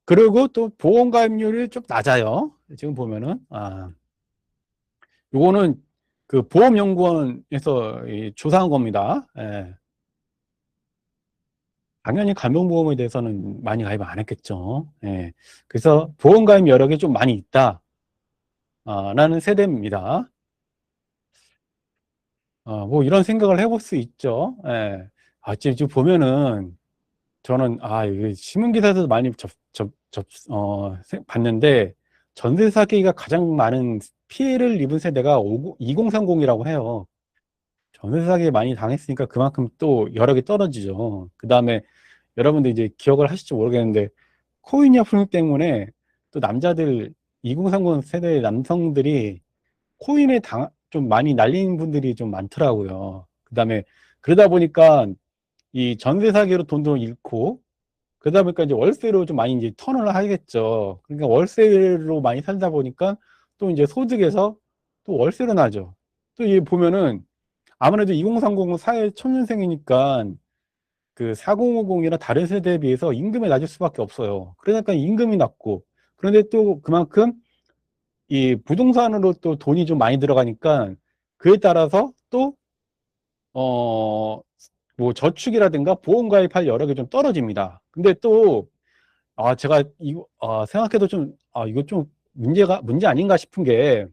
[SPEAKER 1] 그리고 또 보험 가입률이 좀 낮아요. 지금 보면은 요거는 그 보험연구원에서 조사한 겁니다. 예. 당연히 간병보험에 대해서는 많이 가입 안 했겠죠. 예. 그래서 보험 가입 여력이 좀 많이 있다. 라는 세대입니다. 뭐 이런 생각을 해볼 수 있죠. 예. 지금 보면은 저는 이거 신문기사에서도 많이 봤는데 전세 사기가 가장 많은 피해를 입은 세대가 2030이라고 해요. 전세 사기 많이 당했으니까 그만큼 또 여력이 떨어지죠. 그 다음에 여러분들 이제 기억을 하실지 모르겠는데 코인이아 풍요 때문에 또 남자들 2030 세대 남성들이 코인에 좀 많이 날린 분들이 좀 많더라고요. 그 다음에 그러다 보니까 이 전세 사기로 돈도 잃고 그러다 보니까 이제 월세로 좀 많이 이제 턴을 하겠죠. 그러니까 월세로 많이 살다 보니까 또 이제 소득에서 또 월세로 나죠. 또 이 보면은 아무래도 2030은 사회 초년생이니까 그 4050이나 다른 세대에 비해서 임금이 낮을 수밖에 없어요. 그러니까 임금이 낮고 그런데 또 그만큼 이 부동산으로 또 돈이 좀 많이 들어가니까 그에 따라서 또, 뭐 저축이라든가 보험 가입할 여력이 좀 떨어집니다. 근데 또, 제가 이거, 생각해도 좀, 이거 좀 문제 아닌가 싶은 게,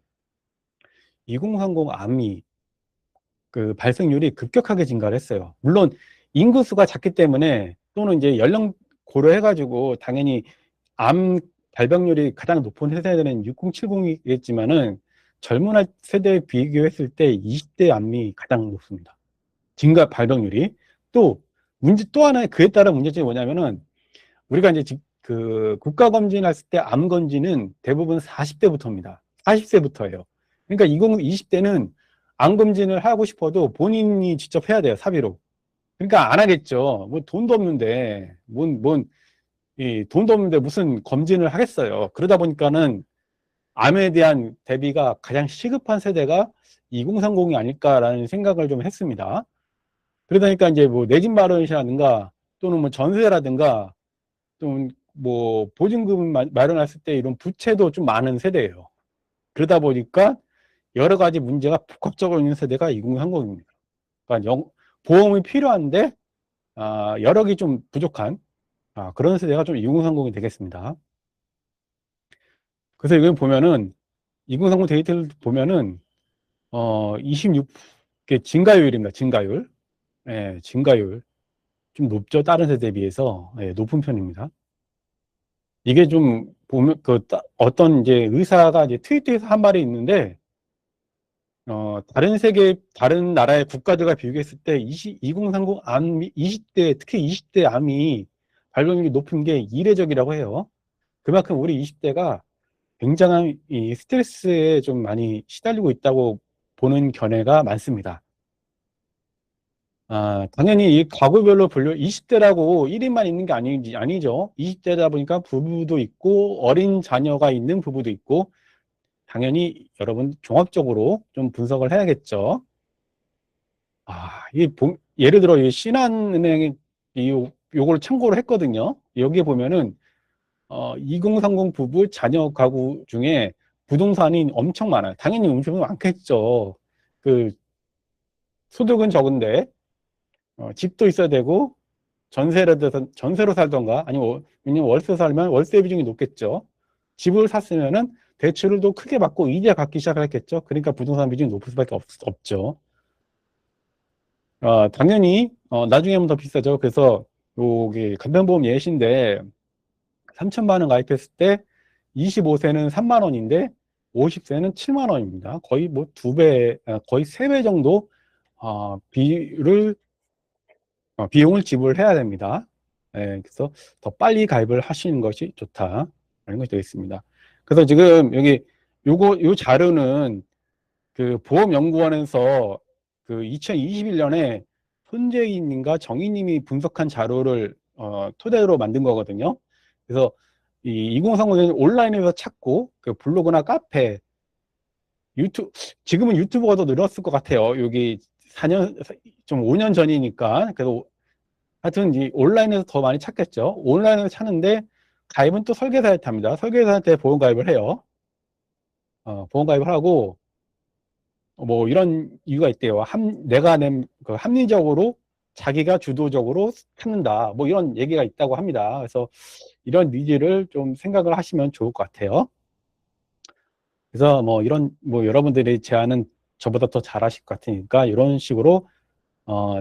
[SPEAKER 1] 2030 암이 그 발생률이 급격하게 증가를 했어요. 물론 인구수가 작기 때문에 또는 이제 연령 고려해가지고 당연히 암 발병률이 가장 높은 세대는 6070이겠지만은 젊은 세대에 비교했을 때 20대 암이 가장 높습니다. 증가 발병률이. 또 문제 또 하나의 그에 따른 문제점이 뭐냐면은 우리가 이제 그 국가 검진했을 때 암 검진은 대부분 40대부터입니다. 40세부터예요. 그러니까 20대는 암 검진을 하고 싶어도 본인이 직접 해야 돼요, 사비로. 그러니까 안 하겠죠. 뭐 돈도 없는데, 이 돈도 없는데 무슨 검진을 하겠어요. 그러다 보니까는 암에 대한 대비가 가장 시급한 세대가 2030이 아닐까라는 생각을 좀 했습니다. 그러다 보니까 이제 뭐 내 집 마련이라든가 또는 뭐 전세라든가 좀 뭐 보증금 마련했을 때 이런 부채도 좀 많은 세대예요. 그러다 보니까 여러 가지 문제가 복합적으로 있는 세대가 2030입니다. 그러니까 보험이 필요한데 여력이 좀 부족한 그런 세대가 좀 2030이 되겠습니다. 그래서 이걸 보면은 2030 데이터를 보면은 26개 증가율입니다. 증가율. 예, 증가율 좀 높죠. 다른 세대에 비해서. 예, 높은 편입니다. 이게 좀 보면 어떤 이제 의사가 이제 트위터에서 한 말이 있는데 다른 나라의 국가들과 비교했을 때 2030 암 20대 특히 20대 암이 발병률이 높은 게 이례적이라고 해요. 그만큼 우리 20대가 굉장한 이 스트레스에 좀 많이 시달리고 있다고 보는 견해가 많습니다. 당연히 이 가구별로 20대라고 1인만 있는 게 아니죠. 20대다 보니까 부부도 있고 어린 자녀가 있는 부부도 있고 당연히 여러분 종합적으로 좀 분석을 해야겠죠. 예를 들어 이 신한은행이 요걸 참고를 했거든요. 여기에 보면은 2030 부부 자녀 가구 중에 부동산이 엄청 많아요. 당연히 엄청 많겠죠. 그 소득은 적은데 집도 있어야 되고 전세로 살던가 아니면 왜냐면 월세 살면 월세 비중이 높겠죠. 집을 샀으면은 대출을 또 크게 받고 이자 갚기 시작했겠죠. 그러니까 부동산 비중이 높을 수밖에 없죠. 당연히 나중에 하면 더 비싸죠. 그래서 여기 간편보험 예시인데 3천만 원 가입했을 때 25세는 3만 원인데 50세는 7만 원입니다. 거의 뭐 2배, 거의 3배 정도 비용을 지불해야 됩니다. 예, 그래서 더 빨리 가입을 하시는 것이 좋다라는 것이 되겠습니다. 그래서 지금 여기 요 자료는 그 보험연구원에서 그 2021년에 손재희님과 정희님이 분석한 자료를 토대로 만든 거거든요. 그래서 이 2030은 온라인에서 찾고 그 블로그나 카페, 지금은 유튜브가 더 늘었을 것 같아요. 여기 4년, 좀 5년 전이니까. 그래서 하여튼 이 온라인에서 더 많이 찾겠죠. 온라인에서 찾는데 가입은 또 설계사한테 합니다. 설계사한테 보험 가입을 해요. 보험 가입을 하고 뭐 이런 이유가 있대요. 내가 그 합리적으로 자기가 주도적으로 찾는다. 뭐 이런 얘기가 있다고 합니다. 그래서 이런 니즈를 좀 생각을 하시면 좋을 것 같아요. 그래서 뭐 뭐 여러분들이 제안은 저보다 더 잘하실 것 같으니까 이런 식으로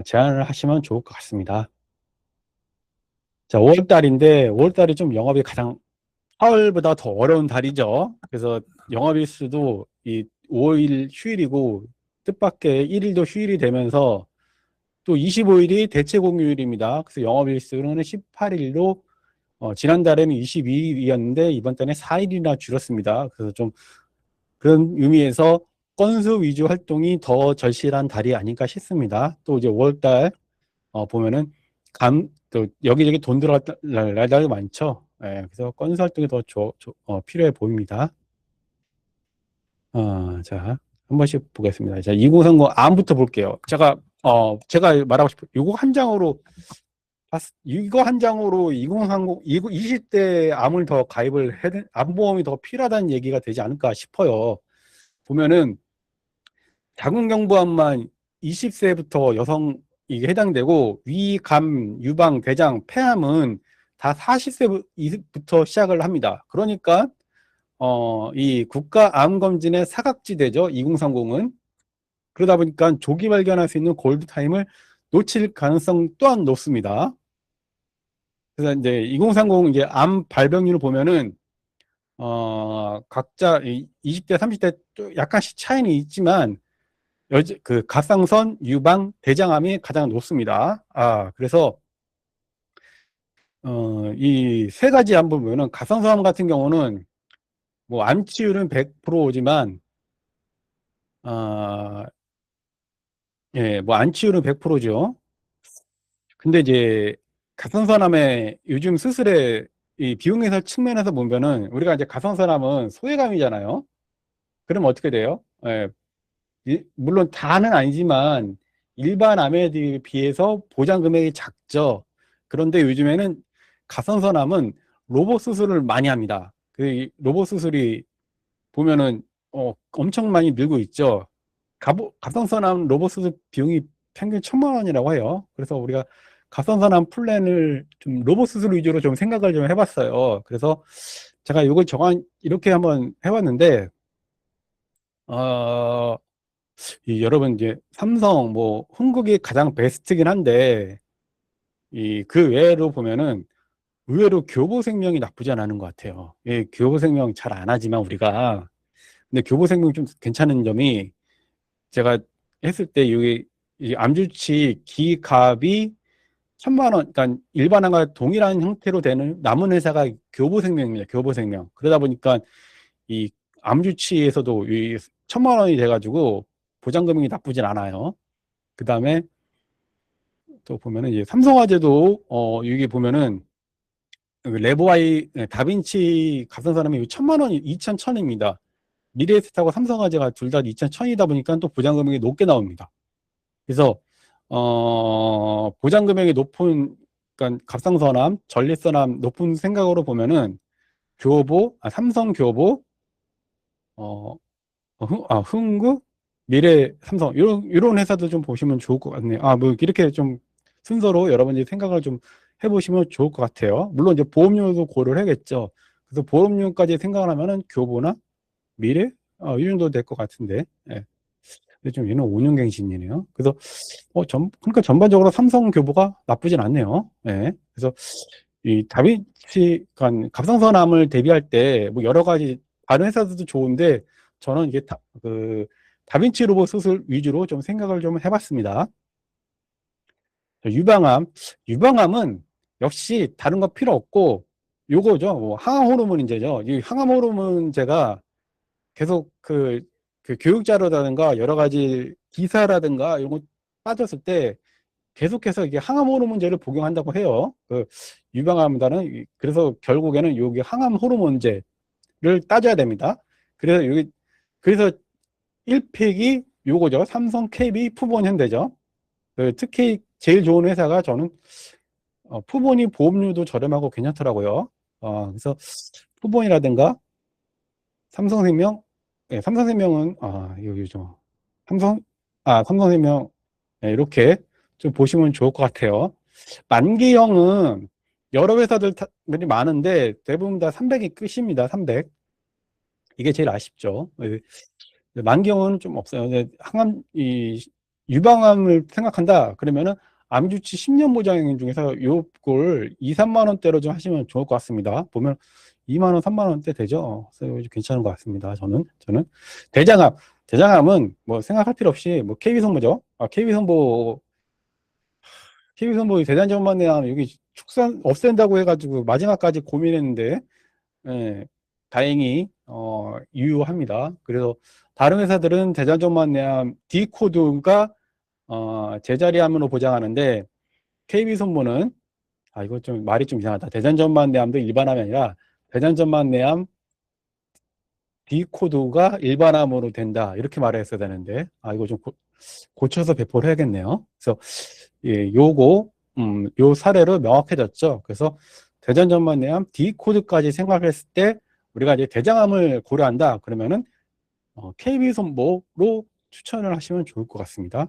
[SPEAKER 1] 제안을 하시면 좋을 것 같습니다. 자, 5월달인데 5월달이 좀 영업이 가장 4월보다 더 어려운 달이죠. 그래서 영업일수도 이 5일 휴일이고 뜻밖의 1일도 휴일이 되면서 또 25일이 대체 공휴일입니다. 그래서 영업일수는 18일로 지난달에는 22일이었는데 이번 달에 4일이나 줄었습니다. 그래서 좀 그런 의미에서 건수 위주 활동이 더 절실한 달이 아닐까 싶습니다. 또 이제 5월달 보면은 또 여기저기 돈 들어갈 날이 많죠. 예, 그래서 건수 활동이 더 필요해 보입니다. 자, 한 번씩 보겠습니다. 자, 2030 암부터 볼게요. 제가 말하고 싶은 이거 한 장으로 이거 한 장으로 2030 20대 암을 더 가입을 암보험이 더 필요하다는 얘기가 되지 않을까 싶어요. 보면은 자궁경부암만 20세부터 여성 이게 해당되고, 위, 감, 유방, 대장, 폐암은 다 40세부터 시작을 합니다. 그러니까 이 국가암검진의 사각지대죠. 2030은. 그러다 보니까 조기 발견할 수 있는 골드타임을 놓칠 가능성 또한 높습니다. 그래서 이제 2030 이제 암 발병률을 보면은 각자 20대, 30대 약간씩 차이는 있지만 그 갑상선, 유방, 대장암이 가장 높습니다. 그래서 이 세 가지 암 보면은 갑상선암 같은 경우는 뭐 암치율은 100%지만 예, 뭐 암치율은 100%죠. 근데 이제 갑상선암의 요즘 수술의 이 비용에서 측면에서 보면은 우리가 이제 갑상선암은 소외감이잖아요. 그럼 어떻게 돼요? 예, 물론 다는 아니지만 일반 암에 비해서 보장 금액이 작죠. 그런데 요즘에는 갑상선암은 로봇 수술을 많이 합니다. 그 로봇 수술이 보면은 엄청 많이 늘고 있죠. 갑상선암 로봇 수술 비용이 평균 1,000만 원이라고 해요. 그래서 우리가 갑상선암 플랜을 좀 로봇 수술 위주로 좀 생각을 좀 해봤어요. 그래서 제가 이걸 이렇게 한번 해봤는데, 어, 여러분 이제 삼성 뭐 흥국이 가장 베스트긴 한데 그 외로 보면은 의외로 교보생명이 나쁘지 않은 것 같아요. 교보생명 잘 안 하지만 우리가, 근데 교보생명 좀 괜찮은 점이, 제가 했을 때 여기 이 암주치 기갑이 1,000만 원, 그러니까 일반암과 동일한 형태로 되는 남은 회사가 교보생명입니다. 교보생명. 그러다 보니까 이 암주치에서도 이 1,000만 원이 돼가지고 보장 금액이 나쁘진 않아요. 그 다음에 또 보면은 이제 삼성화재도 여기 보면은 그 레보아이 다빈치 갑상선암이 1,000만 원이 2,100입니다. 미래에셋하고 삼성화재가 둘 다 2,100이다 보니까 또 보장 금액이 높게 나옵니다. 그래서 보장 금액이 높은, 그러니까 갑상선암, 전립선암 높은 생각으로 보면은 삼성 교보, 어, 흥국, 미래 삼성 이런 회사들 좀 보시면 좋을 것 같네요. 뭐 이렇게 좀 순서로 여러분들이 생각을 좀 해보시면 좋을 것 같아요. 물론 이제 보험료도 고려를 해야겠죠. 그래서 보험료까지 생각을 하면은 교보나 미래 이 정도 될 것 같은데. 예. 근데 좀 얘는 5년 갱신이네요. 그래서 그러니까 전반적으로 삼성 교보가 나쁘진 않네요. 예. 그래서 이 다빈치, 그러니까 갑상선암을 대비할 때 뭐 여러 가지 다른 회사들도 좋은데, 저는 이게 다빈치 로봇 수술 위주로 좀 생각을 좀 해봤습니다. 유방암, 유방암은 역시 다른 거 필요 없고 요거죠. 뭐 항암 호르몬제죠. 이 항암 호르몬제가 계속 그 교육 자료라든가 여러 가지 기사라든가 이런 거 빠졌을 때 계속해서 이게 항암 호르몬제를 복용한다고 해요. 유방암보다는, 그래서 결국에는 여기 항암 호르몬제를 따져야 됩니다. 그래서 1픽이 요거죠. 삼성, KB, 푸본, 현대죠. 특히 제일 좋은 회사가 저는 푸본이 보험료도 저렴하고 괜찮더라고요. 그래서 푸본이라든가 삼성생명, 삼성생명은 여기죠. 삼성, 삼성생명, 이렇게 좀 보시면 좋을 것 같아요. 만기형은 여러 회사들이 많은데 대부분 다 300이 끝입니다. 300. 이게 제일 아쉽죠. 만기형은 좀 없어요. 근데 유방암을 생각한다 그러면은 암주치 10년 보장 중에서 요걸 2, 3만 원대로 좀 하시면 좋을 것 같습니다. 보면 2만 원, 3만 원대 되죠. 그래서 괜찮은 것 같습니다. 저는 대장암은 뭐 생각할 필요 없이 뭐 KB선보죠. KB선보 대장암만 내야 여기 축산 없앤다고 해가지고 마지막까지 고민했는데, 예, 다행히 유효합니다. 그래서 다른 회사들은 대장암만 내암 D코드가 제자리암으로 보장하는데, KB선보는 이거 좀 말이 좀 이상하다. 대장전만 내암도 일반암이 아니라 대장전만 내암 D코드가 일반암으로 된다, 이렇게 말했어야 되는데, 이거 좀 고쳐서 배포를 해야겠네요. 그래서 요 사례로 명확해졌죠. 그래서 대장전만내암 D코드까지 생각했을 때 우리가 이제 대장암을 고려한다 그러면은 KB선보로 추천을 하시면 좋을 것 같습니다.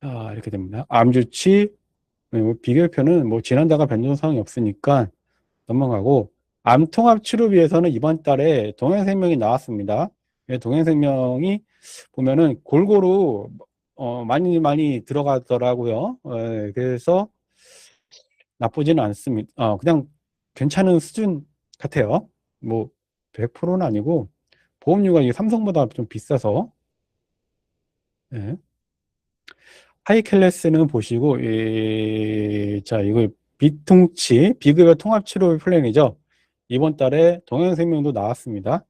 [SPEAKER 1] 자, 이렇게 됩니다. 암 주치, 비교표는 뭐 지난달과 변동사항이 없으니까 넘어가고, 암 통합 치료비에서는 이번 달에 동행생명이 나왔습니다. 동행생명이 보면은 골고루 많이 들어가더라고요. 그래서 나쁘지는 않습니다. 그냥 괜찮은 수준 같아요. 뭐 100%는 아니고 보험료가 이게 삼성보다 좀 비싸서. 예. 하이클래스는 보시고, 자, 이거 비통치, 비급여 통합치료 플랜이죠. 이번 달에 동행생명도 나왔습니다.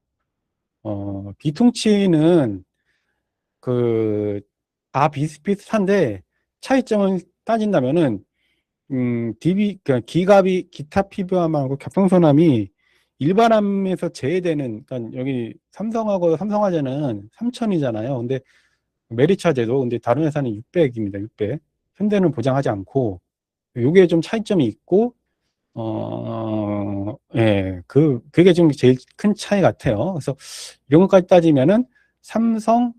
[SPEAKER 1] 비통치는 다 비슷비슷한데 차이점을 따진다면은, 그러니까 기타 피부암하고 갑상선암이 일반암에서 제외되는, 그러니까 여기 삼성하고 삼성화재는 3천이잖아요. 근데 메리차제도 근데 다른 회사는 600입니다. 600. 현대는 보장하지 않고 요게 좀 차이점이 있고 예, 그게 좀 제일 큰 차이 같아요. 그래서 이런 것까지 따지면은 삼성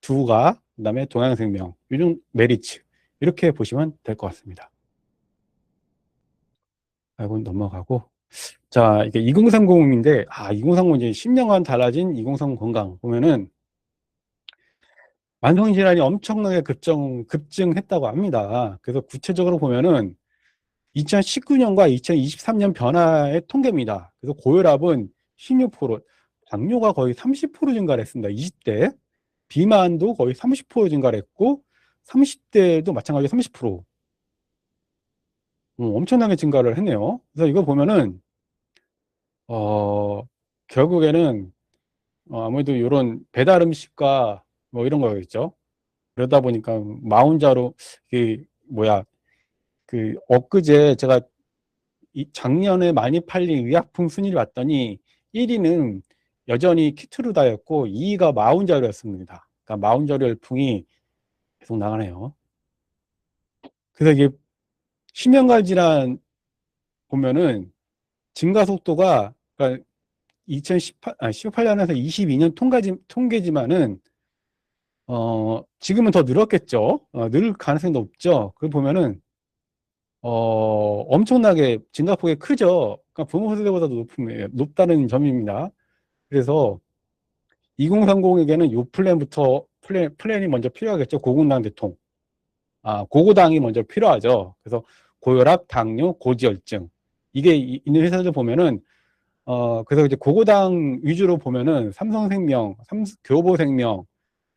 [SPEAKER 1] 두가 그다음에 동양생명 요즘 메리츠 이렇게 보시면 될 것 같습니다. 하고 넘어가고 자 이게 2030인데 2030 이제 10년간 달라진 2030 건강 보면은 만성질환이 엄청나게 급증했다고 합니다. 그래서 구체적으로 보면은 2019년과 2023년 변화의 통계입니다. 그래서 고혈압은 16%, 당뇨가 거의 30% 증가를 했습니다. 20대. 비만도 거의 30% 증가를 했고, 30대도 마찬가지로 30%. 엄청나게 증가를 했네요. 그래서 이거 보면은, 어, 결국에는, 아무래도 이런 배달 음식과 뭐 이런 거겠죠. 그러다 보니까 마흔자로, 뭐야, 엊그제 제가 작년에 많이 팔린 의약품 순위를 봤더니 1위는 여전히 키트루다였고 2위가 마운자루였습니다. 그러니까 마운자루 열풍이 계속 나가네요. 그래서 이게 심혈관 질환 보면은 증가 속도가 그러니까 18년에서 22년 통계지만은 지금은 더 늘었겠죠. 늘 가능성이 높죠. 그 보면은 엄청나게 증가폭이 크죠. 그러니까 부모 세대보다도 높다는 점입니다. 그래서 2030에게는 이 플랜이 먼저 필요하겠죠. 고군당 대통. 고고당이 먼저 필요하죠. 그래서 고혈압, 당뇨, 고지혈증. 이게 있는 회사들 보면은, 그래서 이제 고고당 위주로 보면은 삼성생명, 교보생명,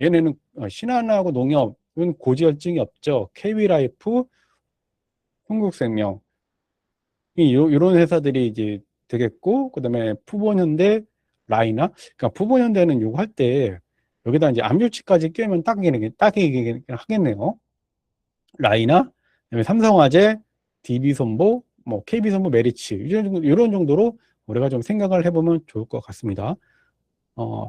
[SPEAKER 1] 얘네는 신한하고 농협은 고지혈증이 없죠. KB라이프, 흥국생명. 이런 회사들이 이제 되겠고, 그 다음에 푸본현대, 라이나, 그러니까 푸본현대는 요거 할 때, 여기다 이제 암유치까지 끼우면 딱이긴 하겠네요. 라이나, 그다음에 삼성화재, DB손보, 뭐, KB손보, 메리츠, 이런 정도로 우리가 좀 생각을 해보면 좋을 것 같습니다.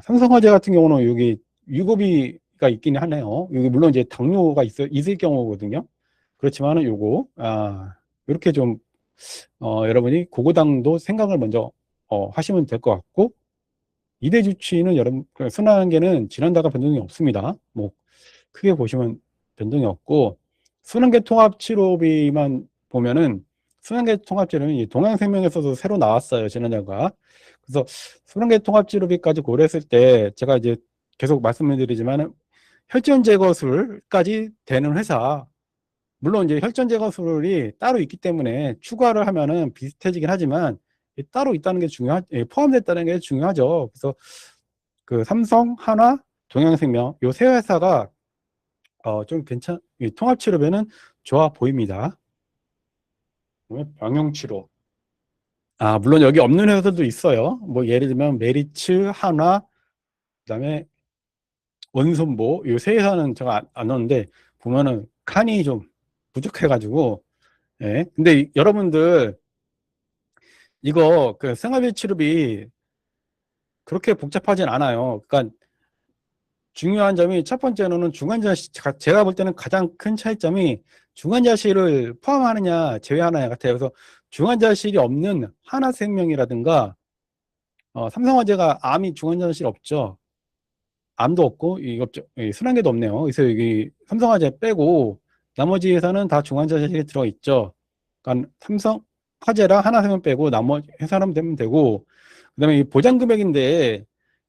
[SPEAKER 1] 삼성화재 같은 경우는 여기 위고비가 있긴 하네요. 여기 물론 이제 당뇨가 있을 경우거든요. 그렇지만은 요거, 이렇게 좀 여러분이 고고당도 생각을 먼저 하시면 될 것 같고 이대 주치는 여러분 순환계는 지난달과 변동이 없습니다. 뭐 크게 보시면 변동이 없고 순환계 통합 치료비만 보면은 순환계 통합 치료는 동양생명에서도 새로 나왔어요. 지난달과. 그래서 순환계 통합 치료비까지 고려했을 때 제가 이제 계속 말씀을 드리지만 혈전 제거술까지 되는 회사 물론 이제 혈전 제거술이 따로 있기 때문에 추가를 하면은 비슷해지긴 하지만 따로 있다는 게 포함됐다는 게 중요하죠. 그래서 삼성, 한화, 동양생명 요 세 회사가 좀 통합치료비는 좋아 보입니다. 병용치료. 물론 여기 없는 회사들도 있어요. 뭐 예를 들면 메리츠, 한화, 그다음에 원손보 요 세 회사는 제가 안 넣었는데 보면은 칸이 좀 부족해가지고 예. 근데 여러분들 이거 생활비 치료비 그렇게 복잡하진 않아요. 그러니까 중요한 점이 첫 번째로는 중환자실 제가 볼 때는 가장 큰 차이점이 중환자실을 포함하느냐 제외하느냐 같아요. 그래서 중환자실이 없는 하나생명이라든가 삼성화재가 암이 중환자실 없죠. 암도 없고 이 순환계도 없네요. 그래서 여기 삼성화재 빼고 나머지 회사는 다 중환자실이 들어있죠. 그러니까 삼성화재랑 하나생명 빼고 나머지 회사는 되면 되고, 그다음에 이 보장 금액인데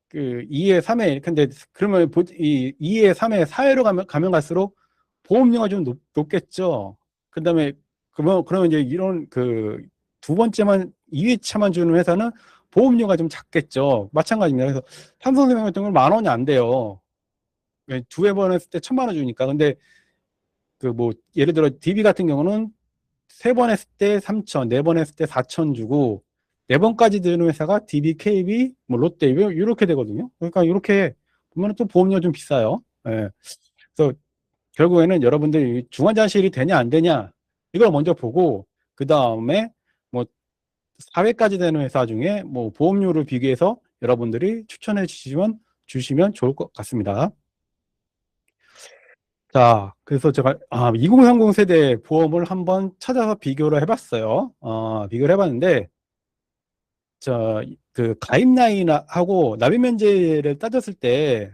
[SPEAKER 1] 그 2회, 3회, 근데 그러면 이 2회, 3회, 4회로 가면 갈수록 보험료가 좀 높겠죠. 그다음에 그러면 이제 이런 그 두 번째만 2회차만 주는 회사는 보험료가 좀 작겠죠. 마찬가지입니다. 그래서 삼성생명 같은 경우는 10,000원이 안 돼요. 두 회 번 했을 때 1,000만 원 주니까. 근데 그 뭐 예를 들어 DB 같은 경우는 세 번 했을 때 3,000, 네 번 했을 때 4,000 주고 네 번까지 드는 회사가 DB, KB, 뭐 롯데 이렇게 되거든요. 그러니까 이렇게 보면 또 보험료 좀 비싸요. 예. 그래서 결국에는 여러분들이 중환자실이 되냐 안 되냐 이걸 먼저 보고 그 다음에 뭐 4회까지 되는 회사 중에 뭐 보험료를 비교해서 여러분들이 추천해 주시면 좋을 것 같습니다. 자, 그래서 제가 2030 세대 보험을 한번 찾아서 비교를 해봤어요. 비교를 해봤는데 그 가입 나이하고 납입 면제를 따졌을 때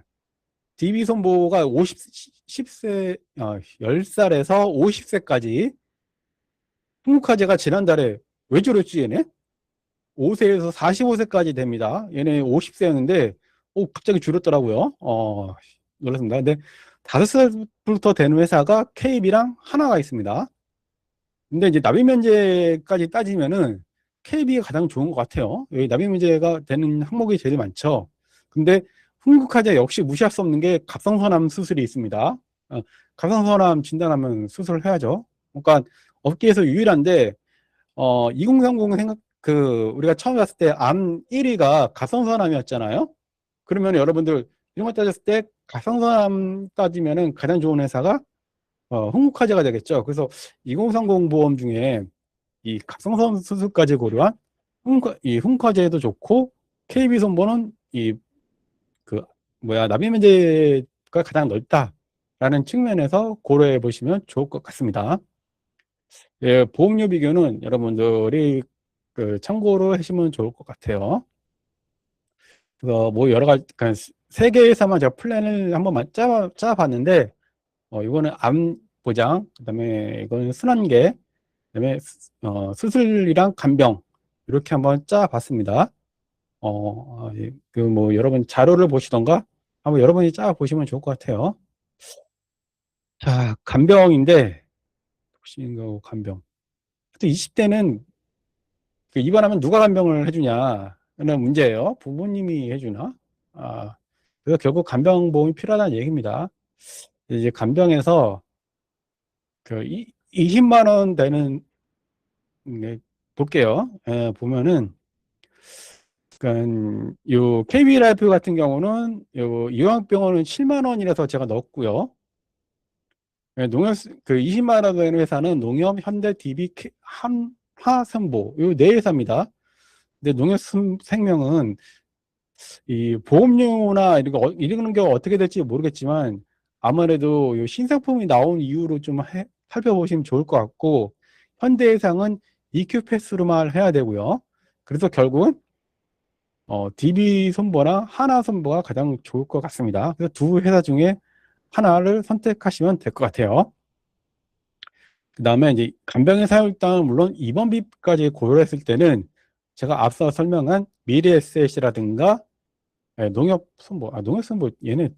[SPEAKER 1] DB 손보가 10세, 10살에서 50세까지 한국화재가 지난달에 왜 저랬지 얘네? 5세에서 45세까지 됩니다. 얘네 50세였는데 갑자기 줄었더라고요. 놀랐습니다. 근데 5살부터 되는 회사가 KB랑 하나가 있습니다. 근데 이제 납입 면제까지 따지면은 KB가 가장 좋은 것 같아요. 여기 납입 면제가 되는 항목이 제일 많죠. 근데 흥국화재 역시 무시할 수 없는 게 갑상선암 수술이 있습니다. 갑상선암 진단하면 수술을 해야죠. 그러니까 업계에서 유일한데 2030 우리가 처음 봤을 때 암 1위가 갑상선암이었잖아요. 그러면 여러분들 이런 거 따졌을 때 갑상선암 따지면은 가장 좋은 회사가 흥국화재가 되겠죠. 그래서 2030 보험 중에 이 갑상선 수술까지 고려한 이 흥국화재도 좋고 KB손보는 그 납입 면제가 가장 넓다라는 측면에서 고려해 보시면 좋을 것 같습니다. 예, 보험료 비교는 여러분들이 그 참고로 하시면 좋을 것 같아요. 그래서 뭐 여러 가지 세 개 회사만 제가 플랜을 한번 짜봤는데 이거는 암 보장, 그다음에 이거는 순환계, 그다음에 수술이랑 간병 이렇게 한번 짜봤습니다. 그 뭐 여러분 자료를 보시던가 한번 여러분이 짜 보시면 좋을 것 같아요. 자, 간병인데 보시는 거 간병. 또 20대는 입원하면 누가 간병을 해주냐 는 문제예요. 부모님이 해주나? 그래서 결국 간병보험이 필요하다는 얘기입니다. 이제 간병에서 그 20만 원 되는 볼게요. 예, 보면은 그러니까 요 KB라이프 같은 경우는 요 요양병원은 7만 원이라서 제가 넣었고요. 예, 농협 그 20만 원 되는 회사는 농협, 현대, DB, 한화선보 요 네 회사입니다. 근데 농협생명은 이 보험료나 이런 게 어떻게 될지 모르겠지만 아무래도 요 신상품이 나온 이유로 좀 살펴보시면 좋을 것 같고 현대해상은 EQ 패스로만 해야 되고요. 그래서 결국은 DB 손보나 하나 손보가 가장 좋을 것 같습니다. 그래서 두 회사 중에 하나를 선택하시면 될 것 같아요. 그 다음에 이제 간병의 사용일당은 물론 입원비까지 고려했을 때는 제가 앞서 설명한 미래에셋이라든가 농협선보 얘네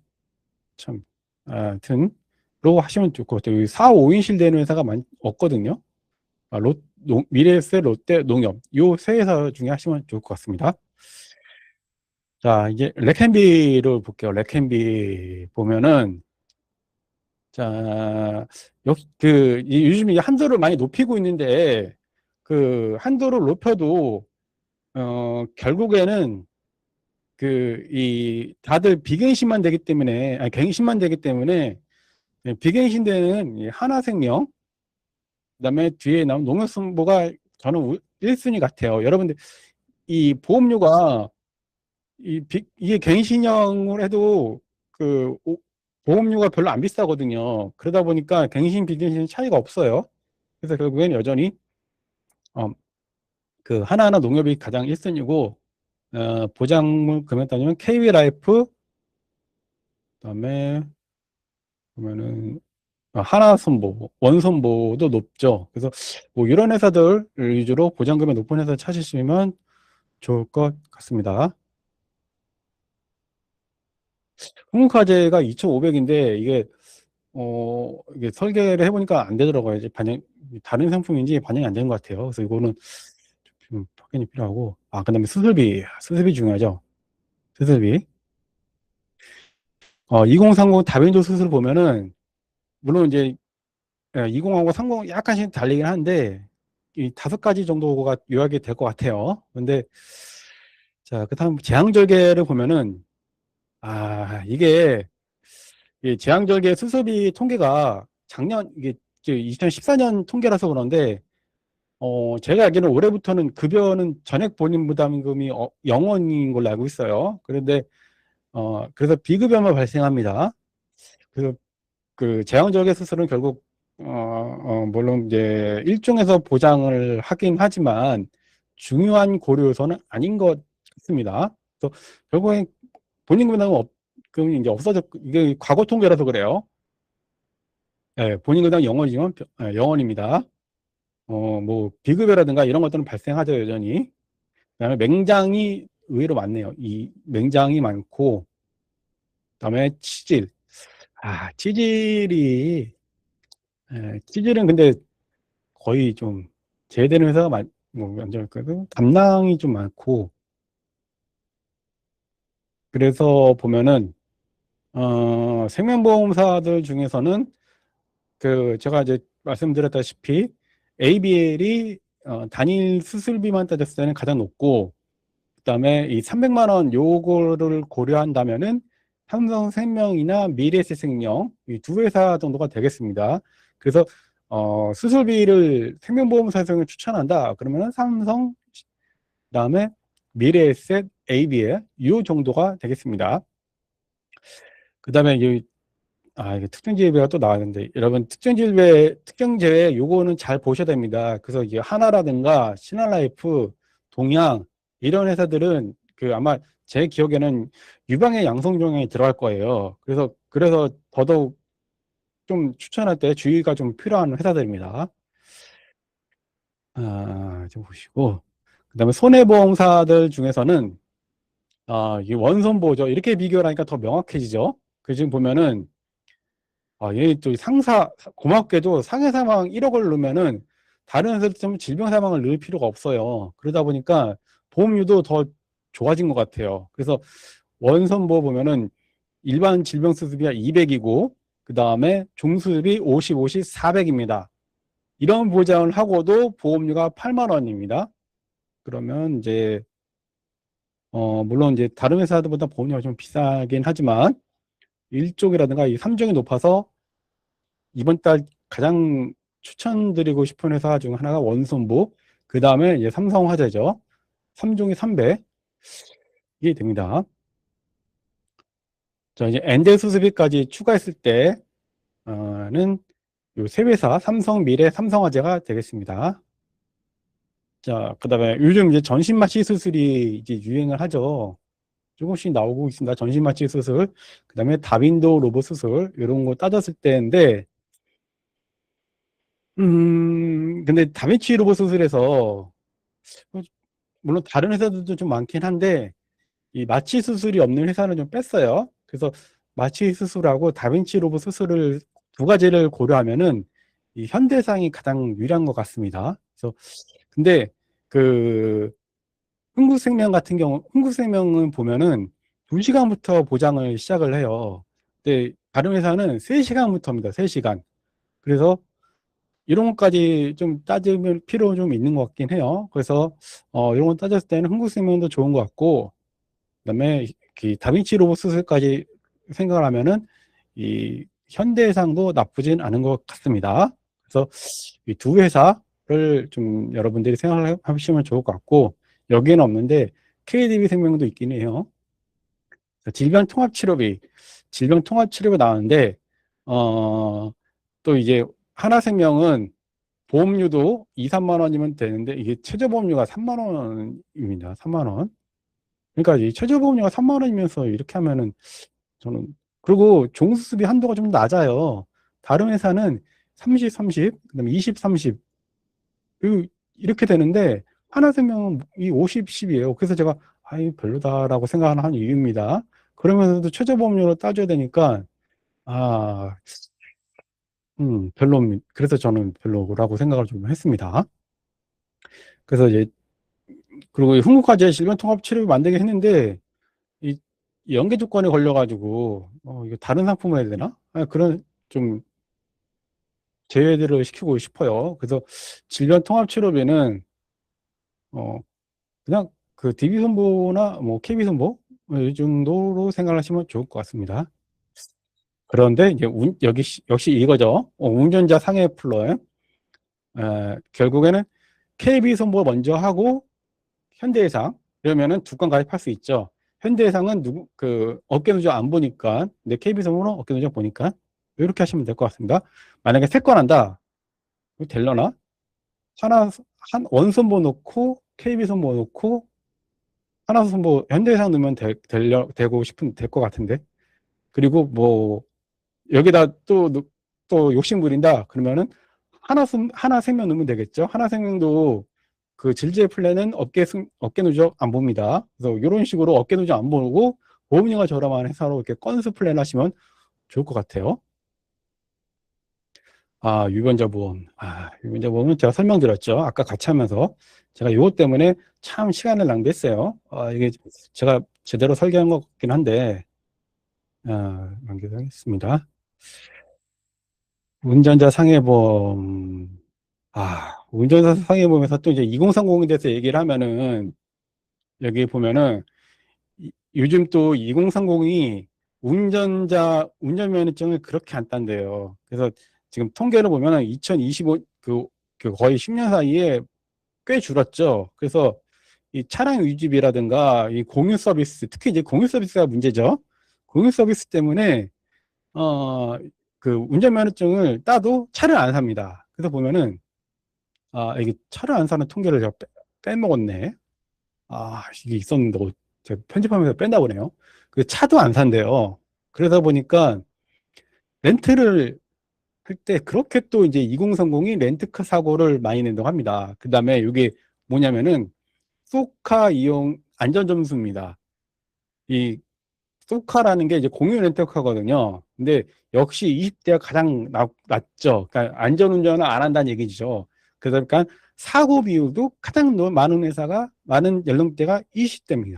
[SPEAKER 1] 참 하여튼로 하시면 좋을 것 같아요. 4, 5인실 되는 회사가 없거든요. 미래에셋, 롯데, 농협 요 세 회사 중에 하시면 좋을 것 같습니다. 자, 이제 렉앤비를 볼게요. 렉앤비 보면은 자, 요즘 이 한도를 많이 높이고 있는데 그 한도를 높여도 결국에는 다들 비갱신만 되기 때문에 갱신만 되기 때문에 비갱신되는 이 하나생명 그다음에 뒤에 나온 농협선보가 저는 1순위 같아요. 여러분들 이 보험료가 이게 갱신형을 해도 보험료가 별로 안 비싸거든요. 그러다 보니까 갱신 비갱신 차이가 없어요. 그래서 결국엔 여전히 어, 그 하나하나 농협이 가장 1순위고 보장물 금액 따지면 KB라이프, 그다음에 보면은 하나손보, 원손보도 높죠. 그래서 뭐 이런 회사들 위주로 보장금이 높은 회사 찾으시면 좋을 것 같습니다. 항공카드가 2,500인데 이게 설계를 해보니까 안 되더라고요. 이제 다른 상품인지 반영이 안 되는 것 같아요. 그래서 이거는 좀 확인이 필요하고, 그다음에 수술비 중요하죠. 수술비. 2030 다빈치 수술 보면은, 물론 이제 20하고 30 약간씩 달리긴 하는데, 이 5가지 정도가 요약이 될 것 같아요. 근데, 자, 그 다음 제왕절개를 보면은, 이게, 이 제왕절개 수술비 통계가 이게 2014년 통계라서 그런데, 제가 알기로는 올해부터는 급여는 전액 본인 부담금이 0원인 걸로 알고 있어요. 그런데, 그래서 비급여만 발생합니다. 그래서 그 제왕절개 수술은 결국, 물론 이제 일종에서 보장을 하긴 하지만 중요한 고려 요소는 아닌 것 같습니다. 그래서 결국엔 본인 부담금이 이제 이게 과거 통계라서 그래요. 예, 본인 부담 0원이면 0원입니다. 뭐 비급여라든가 이런 것들은 발생하죠, 여전히. 그다음에 맹장이 의외로 많네요. 이 맹장이 많고, 그다음에 치질. 치질이, 치질은 근데 거의 좀 제외되는 회사가 뭐 완전 담낭이 좀 많고, 그래서 보면은 생명보험사들 중에서는 제가 이제 말씀드렸다시피 ABL이 단일 수술비만 따졌을 때는 가장 높고, 그다음에 이 300만 원 요거를 고려한다면은 삼성생명이나 미래에셋생명 이 두 회사 정도가 되겠습니다. 그래서 수술비를 생명보험사에서 추천한다. 그러면은 삼성, 그다음에 미래에셋, ABL 이 정도가 되겠습니다. 그다음에 이게 특정지배가 또 나왔는데, 여러분 특정제외 요거는 잘 보셔야 됩니다. 그래서 이게 하나라든가 신한라이프, 동양 이런 회사들은 아마 제 기억에는 유방의 양성종양이 들어갈 거예요. 그래서 더더욱 좀 추천할 때 주의가 좀 필요한 회사들입니다. 좀 보시고, 그다음에 손해보험사들 중에서는 이 원손보죠. 이렇게 비교를 하니까 더 명확해지죠. 지금 보면은 얘 또 고맙게도 상해 사망 1억을 넣으면은 다른 회사처럼 질병 사망을 넣을 필요가 없어요. 그러다 보니까 보험료도 더 좋아진 것 같아요. 그래서 원선보 보면은 일반 질병 수술비가 200이고, 그 다음에 종수술비 50, 50, 400입니다. 이런 보장을 하고도 보험료가 8만 원입니다. 그러면 이제, 물론 이제 다른 회사들보다 보험료가 좀 비싸긴 하지만 1쪽이라든가 이 3종이 높아서 이번 달 가장 추천드리고 싶은 회사 중 하나가 원손보, 그 다음에 이제 삼성화재죠. 3종이 300, 이게 됩니다. 자, 이제 엔델 수수비까지 추가했을 때는 요 세 회사, 삼성, 미래, 삼성화재가 되겠습니다. 자, 그 다음에 요즘 이제 전신마취 수술이 이제 유행을 하죠. 조금씩 나오고 있습니다. 전신마취 수술, 그 다음에 다빈도 로봇 수술, 이런 거 따졌을 때인데, 근데 다빈치 로봇 수술에서 물론 다른 회사들도 좀 많긴 한데 이 마취 수술이 없는 회사는 좀 뺐어요. 그래서 마취 수술하고 다빈치 로봇 수술을 두 가지를 고려하면은 이 현대상이 가장 유리한 것 같습니다. 그래서 근데 그 흥국생명은 보면은 2시간부터 보장을 시작을 해요. 근데 다른 회사는 3시간부터입니다. 3시간. 그래서 이런 것까지 좀 따지면 필요 좀 있는 것 같긴 해요. 그래서 이런 거 따졌을 때는 흥국생명도 좋은 것 같고, 그다음에 다빈치 로봇 수술까지 생각을 하면은 이 현대해상도 나쁘진 않은 것 같습니다. 그래서 이 두 회사를 좀 여러분들이 생각을 하시면 좋을 것 같고, 여기에는 없는데 KDB 생명도 있긴 해요. 질병통합치료비 나왔는데 또 이제 하나생명은 보험료도 2, 3만 원이면 되는데 이게 최저보험료가 3만 원입니다. 3만 원. 그러니까 이 최저보험료가 3만 원이면서 이렇게 하면은 저는 그리고 종수수비 한도가 좀 낮아요. 다른 회사는 30, 30, 그다음에 20, 30 이렇게 되는데 하나생명은 이 50, 10이에요. 그래서 제가 아이 별로다라고 생각하는 이유입니다. 그러면서도 최저보험료로 따져야 되니까 아, 별로입니다. 그래서 저는 별로라고 생각을 좀 했습니다. 그래서 이제 그리고 흥국화재 질병통합치료비 만들게 했는데 이 연계 조건에 걸려가지고 이거 다른 상품을 해야 되나? 그런 좀 제외를 시키고 싶어요. 그래서 질병통합치료비는 어 그냥 그 DB손보나 뭐 KB손보 이 정도로 생각하시면 좋을 것 같습니다. 그런데 이제 여기 역시 이거죠. 운전자 상해 플러에 결국에는 KB손보 먼저 하고 현대해상 이러면은 두 건 가입할 수 있죠. 현대해상은 그 업계누적 안 보니까 근데 KB손보는 업계누적 보니까 이렇게 하시면 될 것 같습니다. 만약에 세 건 한다, 이거 될려나? 하나 한 원손보 놓고 KB손보 놓고 하나 손보 현대해상 넣으면 되고 싶은 될 것 같은데. 그리고 뭐 여기다 또 욕심 부린다 그러면은 하나생명 넣으면 되겠죠. 하나생명도 그 질질 플랜은 업계 누적 안 봅니다. 그래서 이런 식으로 업계 누적 안 보고 보험료가 저렴한 회사로 이렇게 건수 플랜 하시면 좋을 것 같아요. 유변자 보험. 유변자 보험은 제가 설명드렸죠. 아까 같이 하면서 제가 이것 때문에 참 시간을 낭비했어요. 이게 제가 제대로 설계한 것 같긴 한데 남기하겠습니다. 운전자 상해보험. 운전자 상해보험에서 또 이제 2030에 대해서 얘기를 하면은 여기 보면은 요즘 또 2030이 운전면허증을 그렇게 안 딴대요. 그래서 지금 통계를 보면은 2025 그 거의 10년 사이에 꽤 줄었죠. 그래서 이 차량 유지비라든가 이 공유 서비스, 특히 이제 공유 서비스가 문제죠. 공유 서비스 때문에 어, 그 운전면허증을 따도 차를 안 삽니다. 그래서 보면은, 이게 차를 안 사는 통계를 제가 빼먹었네. 이게 있었는데, 제가 편집하면서 뺀다 보네요. 그 차도 안 산대요. 그러다 보니까 렌트를 할 때 그렇게 또 이제 2030이 렌트카 사고를 많이 낸다고 합니다. 그 다음에 이게 뭐냐면은, 소카 이용 안전점수입니다. 이 소카라는 게 이제 공유 렌터카거든요. 근데 역시 20대가 가장 낮죠. 그러니까 안전운전을 안 한다는 얘기죠. 그러니까 사고 비율도 가장 많은 회사가, 많은 연령대가 20대입니다.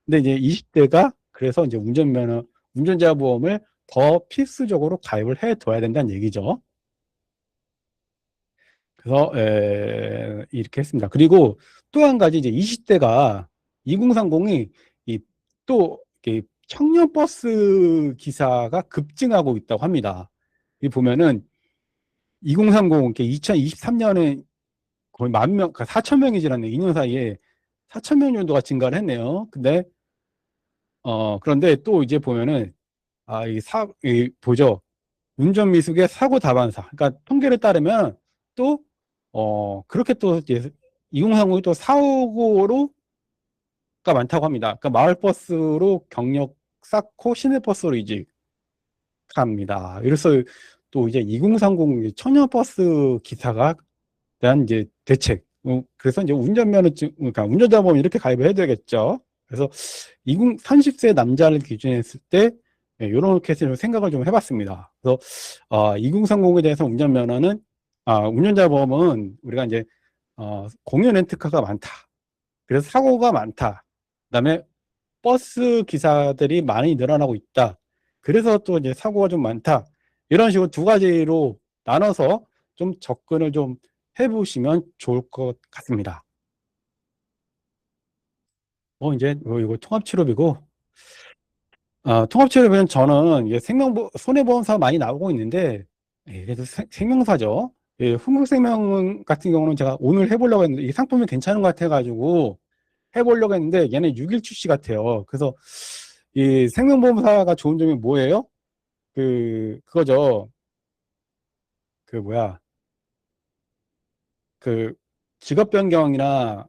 [SPEAKER 1] 근데 이제 20대가 그래서 이제 운전자 보험을 더 필수적으로 가입을 해 둬야 된다는 얘기죠. 그래서 이렇게 했습니다. 그리고 또 한 가지 이제 20대가 2030이 또 청년 버스 기사가 급증하고 있다고 합니다. 이 보면은 2030 2023년에 거의 10,000명, 4,000명이 지났네. 2년 사이에 4,000명 정도가 증가를 했네요. 근데 그런데 또 이제 보면은 보죠. 운전 미숙의 사고 다반사. 그러니까 통계를 따르면 또 그렇게 또 이제 2030이 또 사고로가 많다고 합니다. 그러니까 마을버스로 경력 쌓고 시내버스로 이직합니다. 그래서 또 이제 2030 청년버스 기사가 대한 이제 대책. 그래서 이제 운전면허증, 그러니까 운전자 보험 이렇게 가입을 해야 되겠죠. 그래서 30세 남자를 기준으로 했을 때 이렇게 해서 생각을 좀 해봤습니다. 그래서 2030에 대해서 운전자 보험은 우리가 이제 공유 렌트카가 많다. 그래서 사고가 많다. 그다음에 버스 기사들이 많이 늘어나고 있다. 그래서 또 이제 사고가 좀 많다. 이런 식으로 두 가지로 나눠서 좀 접근을 좀 해보시면 좋을 것 같습니다. 이제 이거 통합치료비고, 통합치료비는 저는 이게 손해보험사 많이 나오고 있는데, 그래도 생명사죠. 흥국생명 같은 경우는 제가 오늘 해보려고 했는데, 이 상품이 괜찮은 것 같아가지고 해보려고 했는데, 얘는 6일 출시 같아요. 그래서 이 생명보험사가 좋은 점이 뭐예요? 그거죠. 그 뭐야, 그 직업 변경이나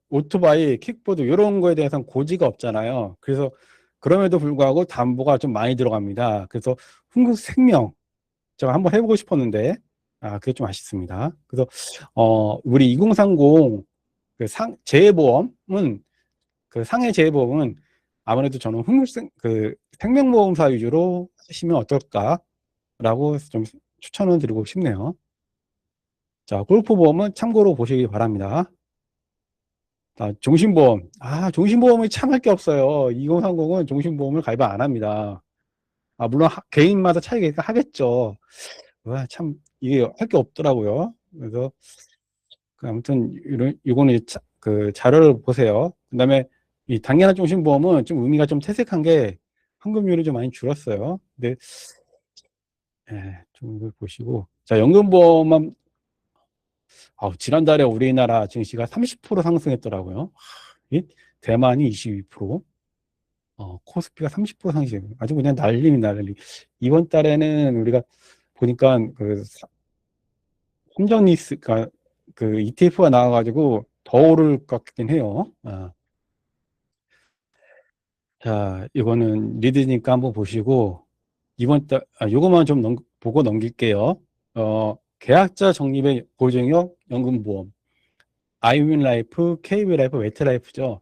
[SPEAKER 1] 오토바이, 킥보드 이런 거에 대해서는 고지가 없잖아요. 그래서 그럼에도 불구하고 담보가 좀 많이 들어갑니다. 그래서 흥국생명 제가 한번 해보고 싶었는데 그게 좀 아쉽습니다. 그래서 우리 2030 그 재해보험은 그 상해 재해보험은 아무래도 저는 그 생명보험사 위주로 하시면 어떨까라고 좀 추천을 드리고 싶네요. 자, 골프보험은 참고로 보시기 바랍니다. 종신보험. 종신보험이 참 할 게 없어요. 2030은 종신보험을 가입 안 합니다. 물론 개인마다 차이가 하겠죠. 참 이게 할 게 없더라고요. 그래서 아무튼 이거는 그 자료를 보세요. 그다음에 이 당연한 종신보험은 좀 의미가 좀 퇴색한 게 환급률이 좀 많이 줄었어요. 근데 좀 이걸 보시고 자, 연금보험만 지난달에 우리나라 증시가 30% 상승했더라고요. 대만이 22%, 코스피가 30% 상승. 아주 그냥 난리입니다, 난리. 이번 달에는 우리가 보니까 그 삼성리스가 그 ETF가 나와가지고 더 오를 것 같긴 해요. 자, 이거는 리드니까 한번 보시고 이번 달 요거만 좀 보고 넘길게요. 계약자 적립의 보증형 연금보험 아이윈라이프, KB라이프, 웨트라이프죠.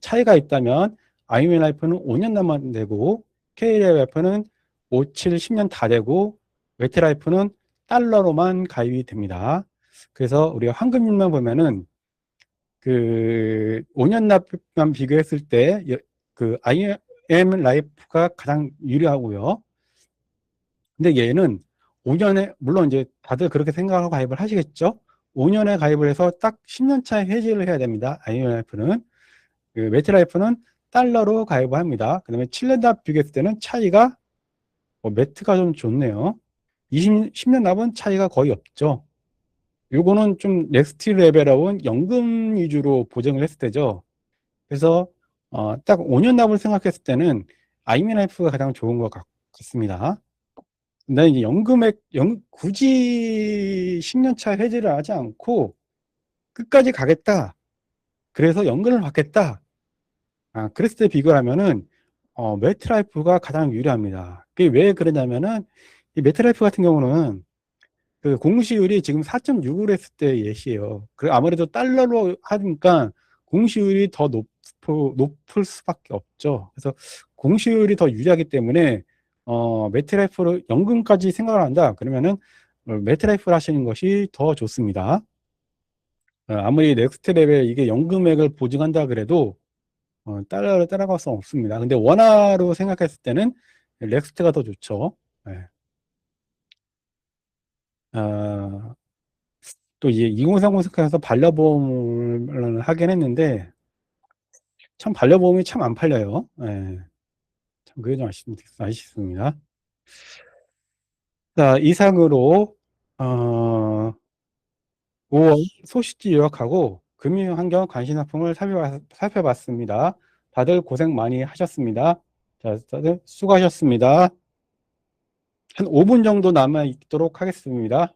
[SPEAKER 1] 차이가 있다면 아이윈라이프는 5년 남았되고 KB라이프는 5, 7, 10년 다 되고 웨트라이프는 달러로만 가입이 됩니다. 그래서 우리가 환급률만 보면은 그 5년 납입만 비교했을 때 그 IM 라이프가 가장 유리하고요. 근데 얘는 5년에 물론 이제 다들 그렇게 생각하고 가입을 하시겠죠. 5년에 가입을 해서 딱 10년 차에 해지를 해야 됩니다. IM 라이프는 그 매트라이프는 달러로 가입을 합니다. 그다음에 7년 납 비교했을 때는 차이가 매트가 좀 좋네요. 10년 납은 차이가 거의 없죠. 요거는 좀 넥스트 레벨업은 연금 위주로 보정을 했을 때죠. 그래서 딱 5년 납을 생각했을 때는 아이미라이프가 가장 좋은 것 같습니다. 근데 이제 굳이 10년 차 해지를 하지 않고 끝까지 가겠다. 그래서 연금을 받겠다. 그랬을 때 비교를 하면은 매트라이프가 가장 유리합니다. 그게 왜 그러냐면은 이 매트라이프 같은 경우는 그 공시율이 지금 4.6을 했을 때 예시예요. 그 아무래도 달러로 하니까 공시율이 더 높을 수밖에 없죠. 그래서 공시율이 더 유리하기 때문에 매트라이프를 연금까지 생각을 한다. 그러면은 매트라이프를 하시는 것이 더 좋습니다. 아무리 넥스트 레벨 이게 연금액을 보증한다 그래도 달러를 따라갈 수 없습니다. 근데 원화로 생각했을 때는 넥스트가 더 좋죠. 네. 또 이제 2030 스카에서 반려보험을 하긴 했는데 참 반려보험이 참 안 팔려요. 참 그게 좀 아쉽습니다. 자, 이상으로 5월 소식지 요약하고 금융환경 관심사항을 살펴봤습니다. 다들 고생 많이 하셨습니다. 자, 다들 수고하셨습니다. 한 5분 정도 남아 있도록 하겠습니다.